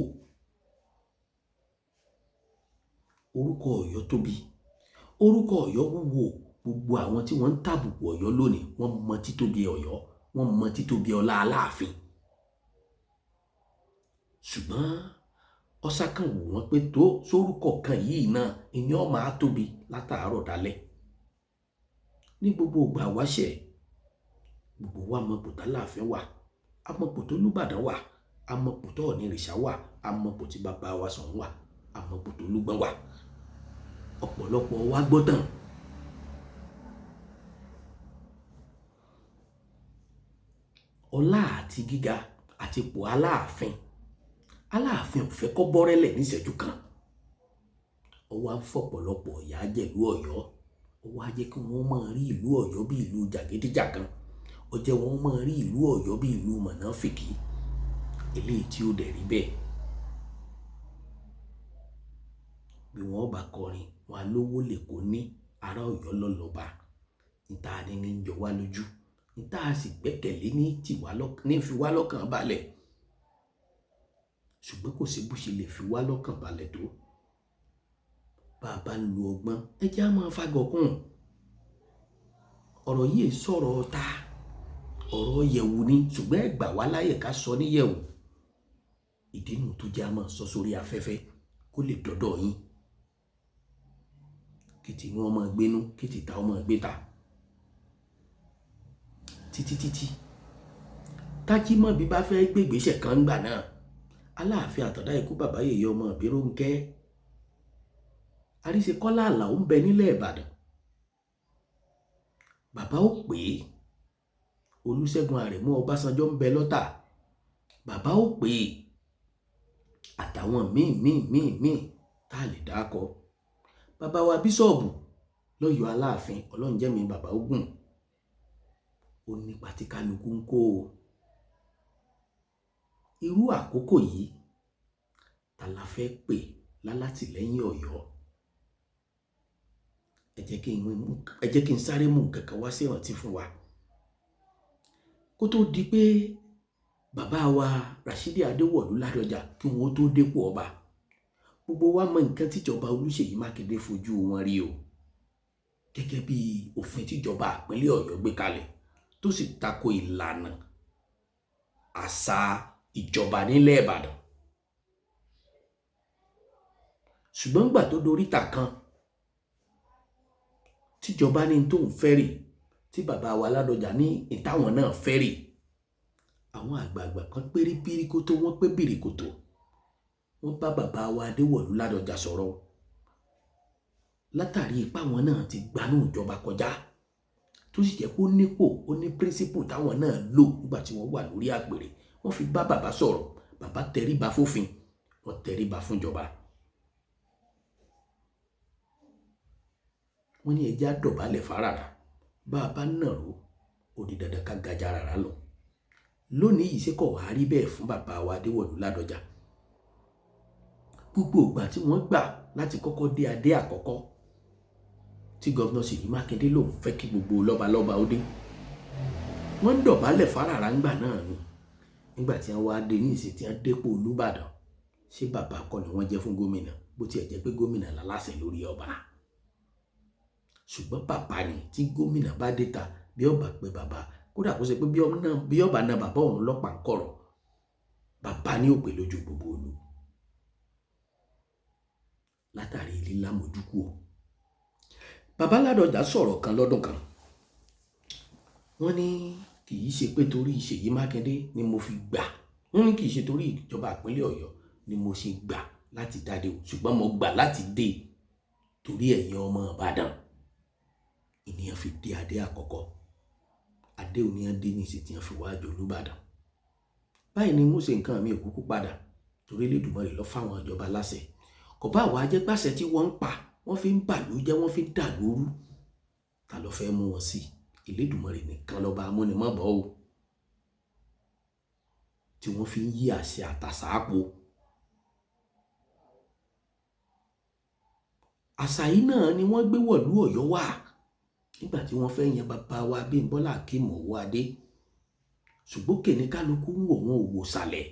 Orúkọ Ọ̀yọ́ tóbi, orúkọ Ọ̀yọ́ wúwo. Gbogbo àwọn tí wọ́n ń tàbùkù Ọ̀yọ́ lónìí wọ́n mọ títóbi Ọ̀yọ́, wọ́n mọ títóbi ọlá Aláàfin. Ṣùgbọ́n ọ̀sá kan wò wọ́n pé tó sórúkọ kan yìí náà ìní ó máa tóbi látàárọ̀ dalẹ́. Ní gbogbo ìgbà wáṣẹ̀, gbogbo wa mọ pò t'Aláàfin wà, a mọ pò t'Olúbàdàn wà, a mọ pò t'Ọ̀ọ̀nìrìṣà wà, a mọ pò tí bàbá wa Ṣọ̀ún wà, a mọ pò t'Olúgbọ́n wà. Ọ̀pọ̀lọpọ̀ wa gbọ́tàn. Ọlá àti gíga àti ipò Aláàfin, Aláàfin ò fẹ́ kó bọ́rẹ́lẹ̀ níṣẹ́jú kan. Ó wá ń fọ̀pọ̀lọpọ̀ ìyà jẹ̀lú Ọ̀yọ́. Ó wá jẹ́ kí wọ́n máa rí ìlú Ọ̀yọ́ bí ìlú jàgídíjàgan. Ó jẹ́ wọ́n máa rí ìlú Ọ̀yọ́ bí ìlú mọ̀nàfìkì. Eléyìí tí ó dẹ̀ rí bẹ́ẹ̀. Bí wọ́n bá kọrin, wọn lówó lè kó ní ará Ọ̀yọ́ lọ́lọ́ba. Níta ní ń jọ wá lójú, níta sì gbẹ́kẹ̀lé ní fi wá lọ́kàn balẹ̀. Ṣùgbọ́n kò sí bó ṣe lè fi wá lọ́kàn balẹ̀ tó. Bá a bá ń lo ọgbọ́n, ẹ jẹ́ á máa fagọ̀kùn. Ọ̀rọ̀ yìí sọ̀rọ̀ ọ̀tá, ọ̀rọ̀ yẹ̀wù ni, ṣùgbọ́n ẹ gbà wá láyè ká sọ ní yẹ̀wù. Ìdí nù tó jẹ́ á máa sọ sórí afẹ́fẹ́ kó lè dọ́dọ̀ yín. Kìtì inú ọmọ gbénú, kìtì ta ọmọ gbéta. Títí t'Ajímọ̀bí bá fẹ́ gbégbèsẹ̀ kan gbà náà, Aláàfin àtọ̀dá ikú bàbá Yèyé ọmọ Ìbírónkẹ́, Àríṣekọ́lá Àlàó ń bẹ nílẹ̀ Ìbàdàn. Bàbá ó pè é, Olúṣẹ́gun Àrẹ̀mú Ọbásanjọ́ ń bẹ lọ́tà. Bàbá ó pè é, àtàwọn míì tá a lè dákọ. Bàbá wa bíṣọ̀bù lọ́yọ̀ Aláàfin, Ọlọ́run jẹ́ mi bàbá ogun. Ó nípa tí kálukú ń kó o. Irú àkókò yìí ta la fẹ́ pè lálátìlẹ́yìn Ọ̀yọ́. Ẹ jẹ́ kí n sáré mú nǹkan kan wá sí ìrántí fún wa. Kó tó di pé bàbá wa Ràṣídì Adéwọ̀lú Ládọjà kí wọ́n tó dépò ọba, gbogbo wa mọ nǹkan tíjọba Olúṣèyí Mákindé fojú wọn rí o. Gẹ́gẹ́ bí òfin tíjọba ìpínlẹ̀ Ọ̀yọ́ gbé kalẹ̀ tó sì tako ìlànà àṣà ìjọba nílẹ̀ Ìbàdàn. Ṣùgbọ́n gbà tó doríta kan tíjọba ní tóun fẹ́rì, tí bàbá wa Ládọjà ní ìtàwọn náà fẹ́rì, àwọn àgbààgbà kan pérí píríkótó wọ́n pé bìrìkòtò, wọ́n bá bàbá wa Adéwọ̀lú Ládọjà sọ̀rọ̀. Látàrí ipá wọn náà ti gbanú ìjọba kọjá, tó sì jẹ́ pé ó nípò, ó ní píríncípù táwọn náà lò nígbà tí wọ́n wà lórí àpèrè. Wọ́n fi bá bàbá sọ̀rọ̀. bàbá tẹríba fófin, wọ́n tẹríba fúnjọba. wọ́n ní ẹjẹ́ àdọ̀bálẹ̀ fáràrà, bá a bá nàró ó di dandan ká gajà rárá lọ. lónìí yìí ṣé kò wá rí bẹ́ẹ̀ fún bàbá wa Adéwọ̀lú Ládọjà? gbogbo ìgbà tí wọ́n gbà láti kọ́kọ́ dé adé àkọ́kọ́ tí gọ́vnà Ṣèyí Mákindé lòun fẹ́ kí gbogbo lọ́balọ́ba ó dé, wọ́n ń dọ̀bálẹ̀ fáràrà ńgbà náà ni. nígbà tí wọ́n wá dé ní ìsìn tí wọ́n dépò Olúbàdàn, ṣé bàbá kọ́ ni wọ́n jẹ́ fún gómìnà, bó tiẹ̀ jẹ́ pé gómìnà láláṣẹ lórí ọba. ṣùgbọ́n bàbá ni tí gómìnà bá dé ta bí ọba pé bàbá, kódà kó ṣe pé bí ọba náà bàbá òun lọ́pàá ń kọ̀rọ̀, bàbá ní òpè lójú gbogbo olú. látàrí lílá mojúkú o, bàbá Ládọjà sọ̀rọ̀ kan lọ́dún kan, wọ́n ní kì í ṣe pé torí Ṣèyí Mákindé ni mo fi gbà, wọ́n ní kì í ṣe torí ìjọba ìpínlẹ̀ Ọ̀yọ́ ni mo ṣe gbà láti dáde o, ṣùgbọ́n mo gbà láti dé torí ẹ̀yin ọmọ Ìbàdàn. ènìyàn fi dé adé àkọ́kọ́, adé òníyàn dé ní ìsìn tí wọ́n fi wá jọ Olúbàdàn. báyìí ni mo ṣe nǹkan mi ò kúkú padà torí Elédùmarè lọ fáwọn ìjọba láṣẹ. kò bá wàá jẹ́ pàṣẹ tí wọ́n ń pa, wọ́n fi ń bàlú jẹ́, wọ́n fi ń dà lóru, ta ló fẹ́ mú wọn sí? Elédùmarè nìkan lọ́ba amúnimọ́bọ̀ o, tí wọ́n fi ń yí àṣẹ àtàsáàpò. àṣà yìí náà ni wọ́n gbé wọ̀lú Ọ̀yọ́ wá nígbà tí wọ́n fẹ́ yan bàbá wa Abímbọ́lá Akeem Owóadé. ṣùgbọ́n kèní kálukú ń wò wọn ò wò sàlẹ̀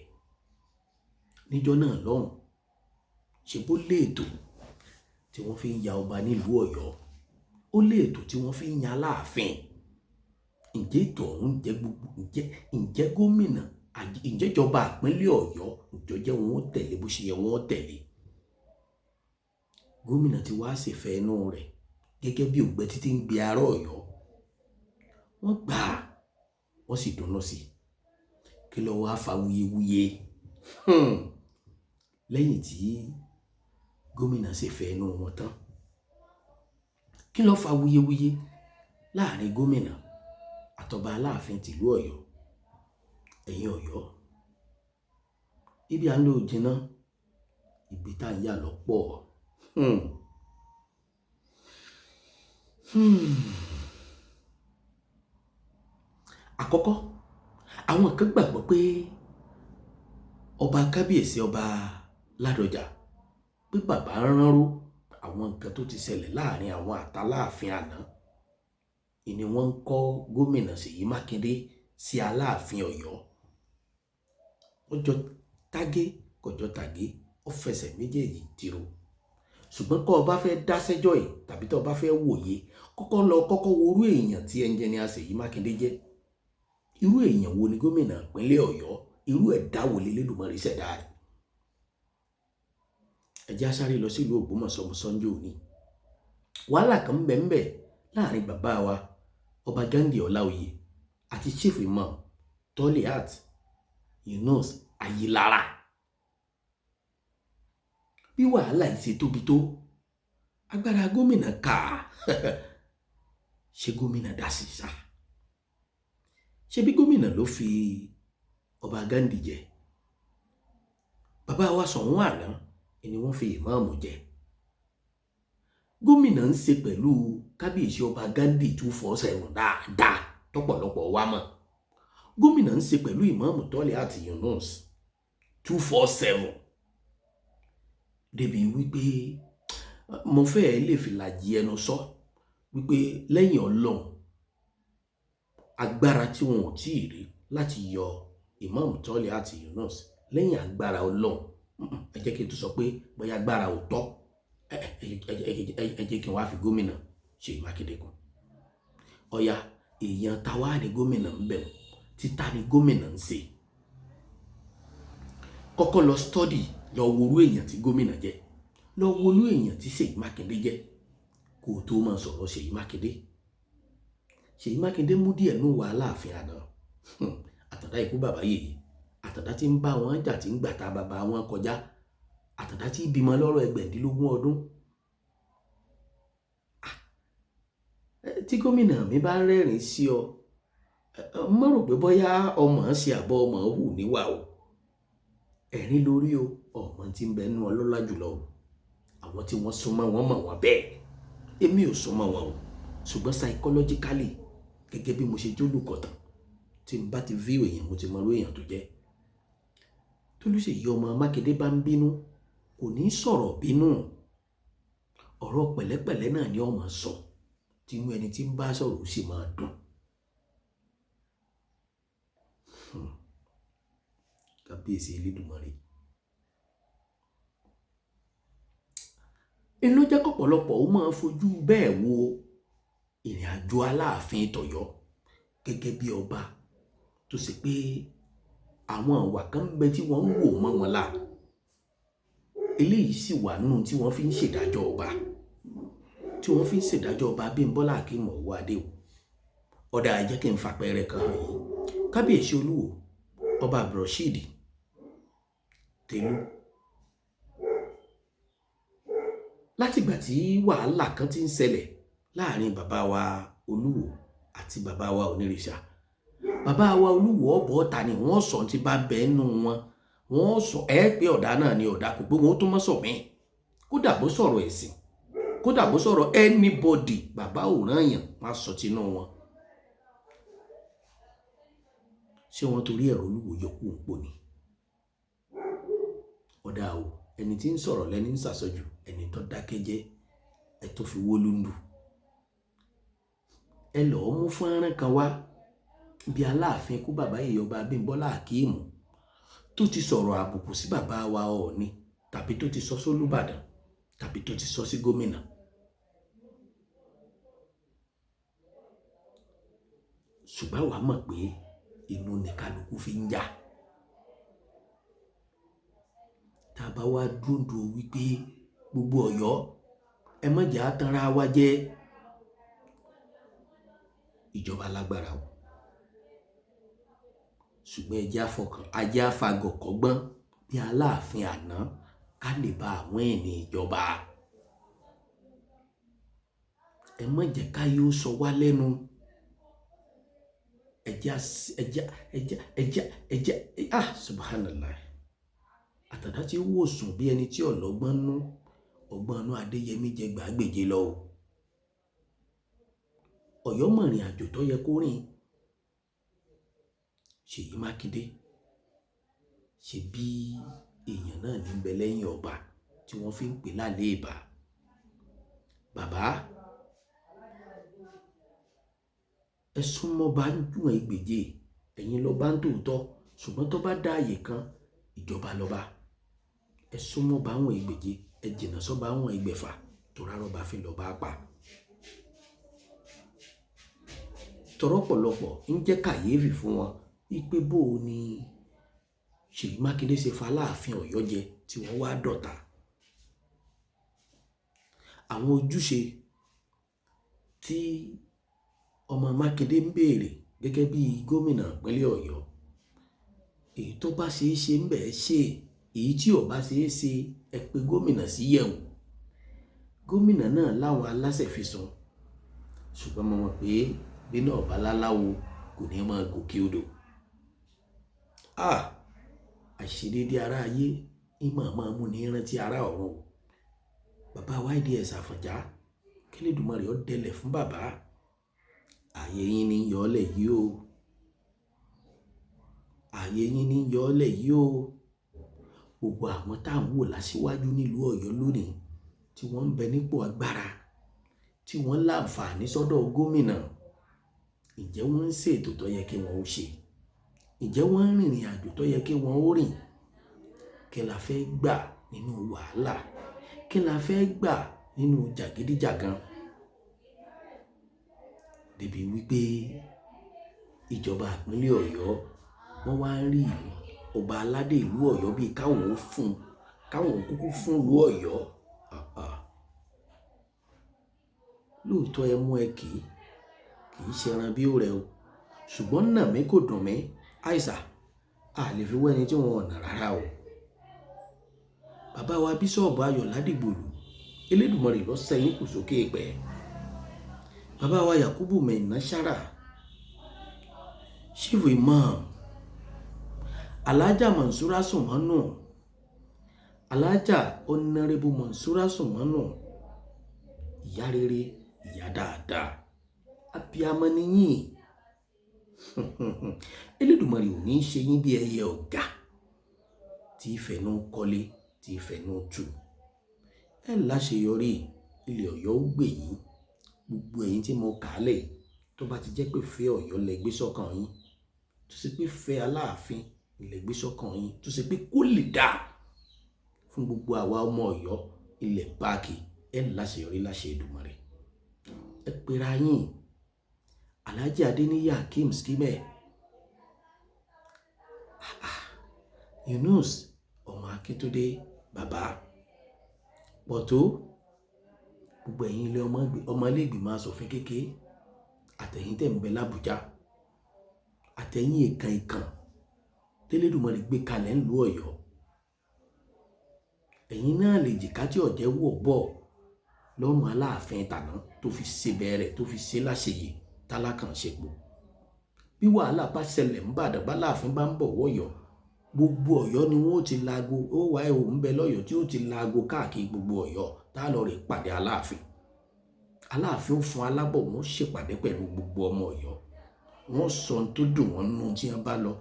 níjọ́ náà lọ́hùn. ṣe bó léètò tí wọ́n fi ń ya ọba nílùú Ọ̀yọ́, ó léètò tí wọ́n fi ń yan Aláàfin. ǹjẹ́ ètò ọ̀hún ǹjẹ́ gómìnà, ǹjẹ́ ìjọba ìpínlẹ̀ Ọ̀yọ́ ǹjọ́ wọn ó tẹ̀lé bó ṣe yẹ wọn ó tẹ̀lé? gómìnà ti wá ṣèfẹ́ inú rẹ̀ gẹ́gẹ́ bí òǹgbẹ títí ń gbé ará Ọ̀yọ́. wọ́n gbà á, wọ́n sì dùnnú sí i. kí ló wá fa wuyewuye? lẹ́yìn tí gómìnà ṣèfẹ́ inú wọn tán, kí ló fa wuyewuye láàrin gómìnà àtọba Aláàfin tìlú Ọ̀yọ́? ẹ̀yin Ọ̀yọ́, ibi à ń lò jìnnà, ibi tá à ń yà lọ́pọ̀. àkọ́kọ́, àwọn kan gbàgbọ́ pé ọba kábíyèsí ọba Ládọjà pé bàbá ránró àwọn nǹkan tó ti ṣẹlẹ̀ láàrin àwọn àtàláàfin àná, ìní wọ́n ń kọ́ gómìnà Ṣèyí Mákindé sí Aláàfin Ọ̀yọ́. ọjọ́ tágé kọjọ́ tàgé, ó fẹsẹ̀ méjèèjì tìrò. ṣùgbọ́n kọ́ ọba fẹ́ dáṣẹ́jọ́ yìí tàbí tó ọba fẹ́ wòye, kọ́kọ́ wo irú èèyàn tí ẹnjìníà Ṣèyí Mákindé jẹ́. irú èèyàn wo ni gómìnà ìpínlẹ̀ Ọ̀yọ́? irú ẹ̀dá wo l'Elédùmarè ṣẹ̀dá rẹ̀? ẹ jẹ́ á sáré lọ sílùú Ògbómọ̀ṣọ́ Sunday òní. wàhálà kan ń bẹ láàrin bàbá wa ọba Ghandi Ọláoyè àti chief imam Toliat Yunus Ayilara. bí wàhálà yìí ṣe tóbi tó, agbára gómìnà ká ṣé gómìnà dá sí sá? ṣé bí gómìnà ló fi ọba Ghandi jẹ? bàbá wa Ṣọ̀ún àná ni wọ́n fi ìmáàmù jẹ. gómìnà ń ṣe pẹ̀lú kábíyèsí ọba Ghandi 247 dáadáa tọ́pọ̀lọpọ̀ wa mọ̀. gómìnà ń ṣe pẹ̀lú ìmáàmù Toliat Yunus 247 débi wípé mo fẹ́ lè fìlàjì ẹnu sọ wípé lẹ́yìn Ọlọ́run, agbára tí wọn ò tí ì rí láti yọ ìmáàmù Toliat Yunus, lẹ́yìn agbára Ọlọ́run, ẹ jẹ́ kí n tún sọ pé bóyá agbára ò tọ́, ẹ jẹ́ kí n wá fi gómìnà Ṣèyí Mákindé kún. ọ̀yà èèyàn táwa ni gómìnà ń bẹ̀rù, títa ni gómìnà ń ṣe. kọ́kọ́ lọ stọ́dì, lọ worú èèyàn tí gómìnà jẹ́, lọ worú èèyàn tí Ṣèyí Mákindé jẹ́, kó o tó máa sọ̀rọ̀ Ṣèyí Mákindé. Ṣèyí Mákindé mú díẹ̀ nú wàhálà àfin àná. Àtàndá ikú bàbá yèyé, Àtàndá tí ń bá wọn jà tí ń gbàtà bàbá wọn kọjá, Àtàndá tí bímọ lọ́rọ̀ 15 ọdún. tí gómìnà mi bá rẹ́rìn sí ọ, mo rò pé bóyá ọmọ ṣe àbọ̀ ọmọ hù níwà o. ẹ̀rín lórí o ọmọ tí ń bẹ nú ọlọ́lá jùlọ o àwọn tí wọ́n súnmọ́ wọn mọ̀ wọ́n bẹ́ẹ̀ èmi ò súnmọ́ wọn o ṣùgbọ́n psychologically gẹ́gẹ́ bí mo ṣe jólùkọ́ tán tí n bá ti ví èèyàn mo ti mọ irú èèyàn tó jẹ́. Tolúṣèyí ọmọ Mákindé bá ń bínú kò ní sọ̀rọ̀ bínú ọ̀rọ̀ pẹ̀lẹ́pẹ̀lẹ́ náà ni ó máa sọ tí inú ẹni tí ń bá sọ̀rọ̀ ó sì máa dùn. Kábíyèsí Elédùmarè. Inú jẹ́ kọ̀pọ̀lọpọ̀ ó máa fojú bẹ́ẹ̀ wo ìrìn àjò Aláàfin tọ̀yọ́ gẹ́gẹ́ bí ọba tó ṣe pé àwọn àwà kan ń bẹ tí wọ́n ń wò mọ́ wọn là eléyìí sì wà nínú tí wọ́n fi ń ṣèdájọ́ ọba Abímbọ́lá Akeem Owóadé o. Ọ̀dà jẹ́ kí n fàpẹẹrẹ kan hàn yín. Kábíyèsí Olúwo ọba Abdulrasheed Tẹ̀lú látìgbà tí wàhálà kan ti ń ṣẹlẹ̀ láàrin bàbá wa Olúwo àti bàbá wa Onírìṣà, bàbá wa Olúwo ọ̀bọ̀ ọ̀tá ni wọ́n sọ ti bá bẹ́ẹ̀ nù wọn wọ́n sọ pé ọ̀dà náà ni ọ̀dà kò pé wọ́n tó mọ́ sọ mí kódà bó sọ̀rọ̀ ẹ̀sìn kódà bó sọ̀rọ̀ anybody bàbá òràn èèyàn má sọ tinú wọn. Ṣé wọ́n torí ẹ̀rọ Olúwo yọkú òpó ni? Ọ̀dà o ẹni tí ń sọ̀rọ̀ lẹ́ni ń sàsọjù ẹni tó dákẹ́jẹ́ ẹ tó fi wó lúndù. Ẹ lọ́ọ́ mú fọ́nrán kan wá bí Aláàfin kú bàbá ìyọba Abímbọ́lá Akeem tó ti sọ̀rọ̀ àbùkù sí bàbá wa Ọọ̀ni tàbí tó ti sọ sólúbàdàn tàbí tó ti sọ sí gómìnà. Ṣùgbọ́n wàá mọ̀ pé inú ni kálukú fi ń jà. Tá a bá wá dúró wípé gbogbo Ọ̀yọ́ ẹ má jẹ́ á tanra wa jẹ ìjọba lágbára o ṣùgbọ́n ẹjẹ́ àfagọ̀ kọ́gbọ́n bí Aláàfin àná ká lè bá àwọn ènìyàn ìjọba. Ẹ má jẹ́ ká yóò sọ wá lẹ́nu. Subhanallah. Àtàdá tí ó wò sùn bí ẹni tí ọlọ́gbọ́n nú ọgbọ́n inú Adéyẹmí jẹ gbàgbèje lọ o. Ọ̀yọ́ mọ̀rìn àjò tó yẹ kó rìn. Ṣèyí Mákindé ṣe bí èèyàn náà ní bẹ lẹ́yìn ọba tí wọ́n fi ń pè lálẹ́ ìbà. Bàbá ẹ súnmọ́ bá ń dùn ẹgbèje ẹ̀yin lọ bá ń tòótọ́ ṣùgbọ́n tó bá dá àyè kan ìjọba lọ́ba. Ẹ súnmọ́ bá àwọn ẹgbèje ẹ jìnnà sọ́ba àwọn ẹgbẹ̀fà tó rárọ̀ bá fi lọ́ba pa. Tọ̀rọ̀pọ̀lọpọ̀ ń jẹ́ kàyéfì fún wọn wípé bó o ní Ṣèyí Mákindé ṣe fa Aláàfin Ọ̀yọ́ jẹ tí wọ́n wá dọ̀tá. Àwọn ojúṣe tí ọmọ Mákindé ń béèrè gẹ́gẹ́ bí gómìnà ìpínlẹ̀ Ọ̀yọ́ èyí tó bá ṣeé ṣe ń bẹ̀ ṣe èyí tí ò bá ṣeé ṣe ẹ pé gómìnà sí yẹ̀wò. Gómìnà náà láwọn aláṣẹ fi sùn ṣùgbọ́n mo mọ̀ pé bí náà bá láláwo kò ní máa gòkè odò. Àìṣedéédé ara ayé ìmọ̀ máa mú ní rántí ara ọ̀run o. Bàbá YDS Àfọ̀njá k'Elédùmarè ó dẹlẹ̀ fún bàbá. Ààyè yín ní yọ̀ọ́lẹ̀ yìí o. Ààyè yín ní yọ̀ọ́lẹ̀ yìí o. Gbogbo àwọn tá à ń wò láṣíwájú nílùú Ọ̀yọ́ lónìí tí wọ́n ń bẹ nípò agbára tí wọ́n láǹfààní sọ́dọ̀ gómìnà. Ǹjẹ́ wọ́n ń ṣètò tó yẹ kí wọ́n ó ṣe? Ǹjẹ́ wọ́n ń rìnrìn àjò tó yẹ kí wọ́n ó rìn? Kí la fẹ́ gbà nínú wàhálà? Kí la fẹ́ gbà nínú jàgídíjàgan? Débi wípé ìjọba ìpínlẹ̀ Ọ̀yọ́ wọ́n wá ń rí ọba aládé ìlú Ọ̀yọ́ bíi káwọn kúkú fún ìlú Ọ̀yọ́. Lóòótọ́ ẹ mú ẹ kì í ṣe ẹran bí ó rẹ o ṣùgbọ́n nà mí kò dùn mí àìsà a lè fi wẹ́ni tí wọ́n ọ̀nà rárá o. Bàbá wa Bíṣọ̀bù Ayọ̀ Ládìgbòlù Elédùmarè ló sẹ́yìn kù sókè pẹ́. Bàbá wa Yakubu Mẹ̀nà Sára Chief Imam Alájà Mansura Sùnmọ́nù Aláàjà Honorable Monsura Sumonu, ìyá rere, ìyá dáadáa, abiyamọ nìyín. Elédùmarè ò ní ṣe yín bí ẹyẹ ọ̀gà tí ìfẹ̀nú kọ́lé, tí ìfẹ̀nú tù. Ẹ láṣeyọrí, ilẹ̀ Ọ̀yọ́ ó gbè yín. Gbogbo ẹ̀yin tí mo kà á lẹ̀ tó bá ti jẹ́ pé fẹ́ Ọ̀yọ́ lẹ gbé sọ́kàn yín, tó ṣe pé fẹ́ Aláàfin ilẹ̀ gbé sọ́kàn yín, tó ṣe pé kó lè dáa fún gbogbo àwa ọmọ Ọ̀yọ́ ilẹ̀ báàkì, ẹ láṣeyọrí láṣẹ Èdùmàrè. Ẹ pera yín Alhaji Adeniyi Hakeem Scheme, Yunus ọmọ Akíntúndé bàbá pọ̀tó, gbogbo ẹ̀yin ilé ọmọ ilé ìgbìmọ̀ asòfin kékeré, àtẹ̀yin tẹ̀ ń bẹ l'Ábùjá, àtẹ̀yin ìkàn tẹ́lẹ̀dùmarè gbé kalẹ̀ ńlú Ọ̀yọ́. Ẹ̀yin náà lè jìká tí ọ̀jẹ̀ wọ̀ bọ̀ lọ́rùn Aláàfin tàná tó fi ṣe bẹ̀rẹ̀, tó fi ṣe láṣeyè tálákànṣepọ̀. Bí wàhálà bá ṣẹlẹ̀ ńbàdàn, bá Láàfin bá ń bọ̀ wọ̀yọ́, gbogbo Ọ̀yọ́ ni wọ́n ti laago, ó wà ẹ̀ ò ń bẹ lọ́yọ́ tí ó ti laago káàkiri gbogbo Ọ̀yọ́ tá lọ rè pàdé Aláàfin. Aláàfin ó fún alábọ̀, wọ́n ṣèpàdé pẹ̀lú gbogbo ọmọ Ọ̀yọ́, wọ́n sọ ohun tó dùn wọ́n nínú tí wọ́n bá lọ,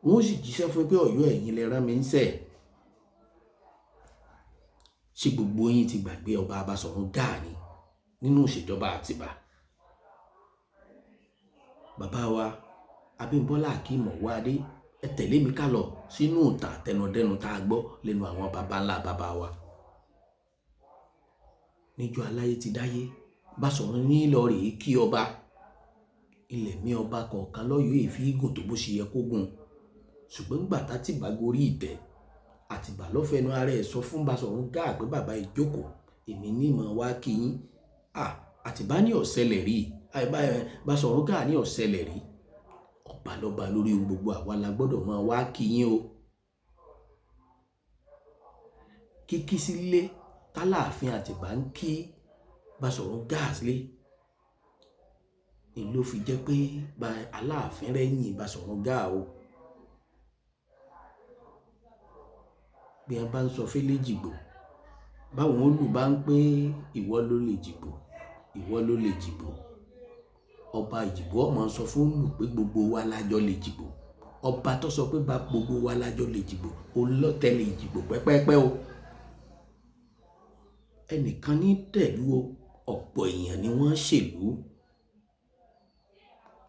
wọ́n sì jíṣẹ́ fún pé Ọ̀yọ́ ẹ̀yin lẹ rán mi ń sẹ̀. Ṣé gbogbo yín ti gbàgbé ọba Abásọ̀rún Gáà ni nínú ìṣèjọba Àtìbà? Bàbá wa Abímbọ́lá Akeem Ọwọ́adé, ẹ tẹ̀lé mi ká lọ sínú ìtàn àtẹnudẹ́nu tá a gbọ́ lẹ́nu àwọn baba ńlá bàbá wa. Níjọ́ aláyé ti dáyé, Básọ̀rún ní lọ rèé kí ọba. Ilẹ̀ mi ọba kọ̀ọ̀kan lọ́yọ́ èéfì gùn tó bó ṣe yẹ kó gùn. Ṣùgbọ́n nígbà t'Átìbà gorí ìtẹ́, Àtìbà ló fẹnu ara ẹ̀ sọ fún Básọ̀rún Gáà pé bàbá ìjókòó, èmi ní mọ̀ wá kí yín. Àtìbà ní ọ̀sẹ̀lẹ̀ rí, Básọ̀rún Gáà ní ọ̀sẹ̀lẹ̀ rí. Ọba lọ́ba lórí ohun gbogbo, àwa la gbọ́dọ̀ máa wá kí yín o. Kíkí sílé t'Aláàfin Àtìbà ń kí Básọ̀rún Gáà sílé, ló fi jẹ́ pé Aláàfin rẹ́yìn Básọ̀rún Gáà o. Bí wọ́n bá ń sọ fẹ́lẹ́ jìgbò, báwọn olù bá ń pé ìwọ ló lè jìgbò, ìwọ ló lè jìgbò, ọba Ìjìgbò ọmọ sọ fún olù pé gbogbo wa lájọ lè jìgbò. Ọba tó sọ pé bá gbogbo wa lájọ lè jìgbò, olótẹ́lẹ̀ Ìjìgbò pẹ́pẹ́pẹ́ o. Ẹnìkan ní tẹ̀lú o, ọ̀pọ̀ èèyàn ni wọ́n ṣèlú.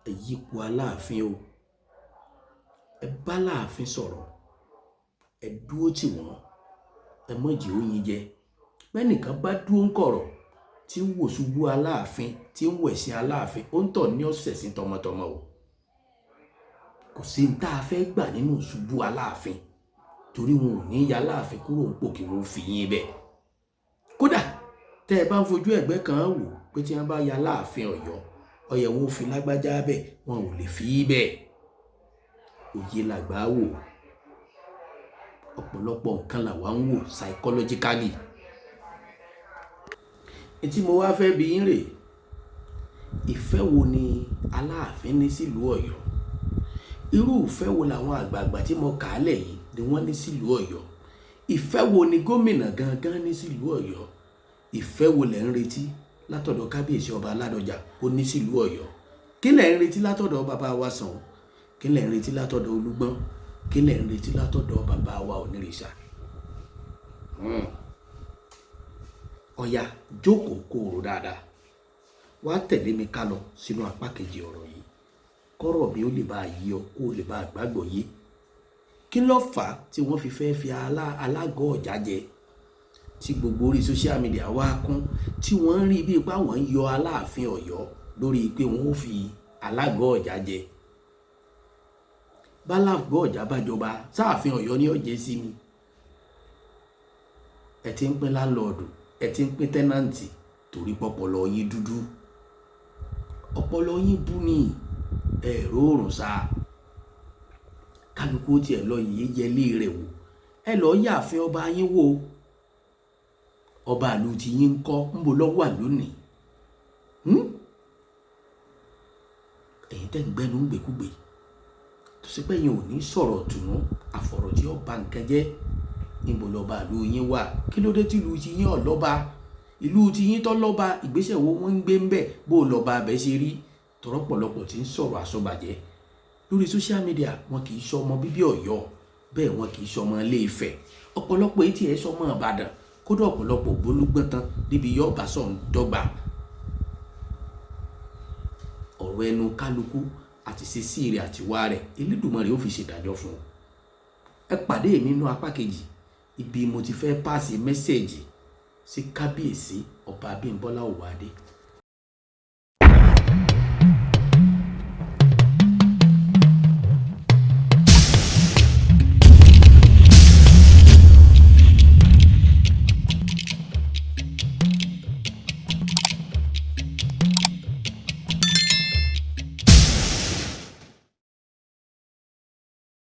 Ẹ yípo Aláàfin o, ẹ bá Láàfin sọ̀rọ̀, ẹ dúró tì wọ́n, ẹ má jẹ́ ó yín jẹ. Bẹ́nìkan bá dúró ń kọ̀rọ̀ tí ń wò ṣubú Aláàfin, tí ń wẹ̀ sí Aláàfin, ó ń tọ̀ ní ọ̀sẹ̀ sí tọmọtọmọ o. Kò sí ní tá a fẹ́ gbà nínú ṣubú Aláàfin, torí wọn ò ní ya Aláàfin kúrò ń pò kí wọ́n fi yín bẹ́ẹ̀. Kódà tẹ́ ẹ bá ń fojú ẹ̀gbẹ́ kan wò pé tí wọ́n bá ya Aláàfin Ọ̀yọ́, ọyẹ wọn ò fi lágbájá bẹ́ẹ̀, wọn ò lè fi í bẹ́ẹ̀. Òye làgbà wò, ọ̀pọ̀lọpọ̀ nǹkan làwa ń wò psychologically. Tí mo wá fẹ́ bi yín rè, ìfẹ́ wo ni Aláàfin ní sílùú Ọ̀yọ́? Irú ìfẹ́ wo làwọn àgbààgbà tí mo kà á lẹ̀ yìí ni wọ́n ní sílùú Ọ̀yọ́? Ìfẹ́ wo ni gómìnà gangan ní sílùú Ọ̀yọ́? Ìfẹ́ wo lẹ̀ ń retí látọ̀dọ̀ kábíyèsí ọba Ládọjà ó ní sílùú Ọ̀yọ́? Kí lẹ̀ ń retí látọ̀dọ̀ bàbá wa Ṣàngó? Kí lẹ̀ ń retí látọ̀dọ̀ Olúgbọ́n? Kí lẹ̀ ń retí látọ̀dọ̀ bàbá wa Onírìṣà? Ọ̀yá jókòó kó rò dáadáa, wá tẹ̀lé mi ká lọ sínú apá kejì ọ̀rọ̀ yìí, kọ́rọ̀ mi ó lè bá yí ọ, kó lè bá gbàgbọ́ yé. Kí ló fà á tí wọ́n fi fẹ́ fi alágọ̀ ọ̀já jẹ, tí gbogbo orí social media wá kún, tí wọ́n ń rí bí ipá wọn yọ Aláàfin Ọ̀yọ́ lórí pé wọ́n ó fi alágọ̀ ọ̀já jẹ? Bálágọ̀ ọ̀já bá jọba, sáàfin Ọ̀yọ́ ní ọ̀jẹ́ sí mi. Ẹ ti ń pín láńlọ́ọ̀dù, ẹ ti ń pín tẹ́nàǹtì torí pọpọlọ yín dúdú, ọpọlọ yín bú ní ẹ̀rọ òrùn sáà. Kálukú tiẹ̀ lọ yìí yẹlé rẹ̀ wò, ẹ lọ yààfin ọba yín wò. Ọba ìlú tí yín ń kọ́ ń bo lọ́wọ́ wà lónìí. Ẹ̀yin tẹ́ ń gbẹ́nu ń gbèkúgbè, tó ṣe pé yín ò ní sọ̀rọ̀ tùnú àfọ̀rọ̀ tí ó ba nǹkan jẹ́. níbo lọ́ba ìlú yín wà? Kí ló dé tí ìlú ti yín ò lọ́ba? Ìlú ti yín tó lọ́ba, ìgbésẹ̀ wo wọ́n ń gbé ń bẹ̀? Bó lọ́ba abẹ́ ṣe rí? Tọ̀rọ̀pọ̀lọpọ̀ tí ń sọ̀rọ̀ àsọbàjẹ́ lórí social media, wọn kì í sọ ọmọ bíbí Ọ̀yọ́, bẹ́ẹ̀ wọn kì í sọ ọmọ Ilé Ifẹ̀. Ọ̀pọ̀lọpọ̀ etí ẹ̀ sọ ọmọ Ìbàdàn, kódà ọ̀pọ̀lọpọ̀ gbólúgbọ́n tán níbi yọ̀ọ̀bá sọ̀ ń dọ́gba. Ọ̀rọ̀ ẹnu kálukú àti ṣíṣí rẹ̀ àti wá rẹ̀ Elédùmarè ó fi ṣèdájọ́ fún un. Ẹ pàdé mi nínú apá kejì, ibi mo ti fẹ́ pàṣẹ mẹ́sẹ̀jì sí kábíyèsí ọba Abímbọ́lá Òwòadé.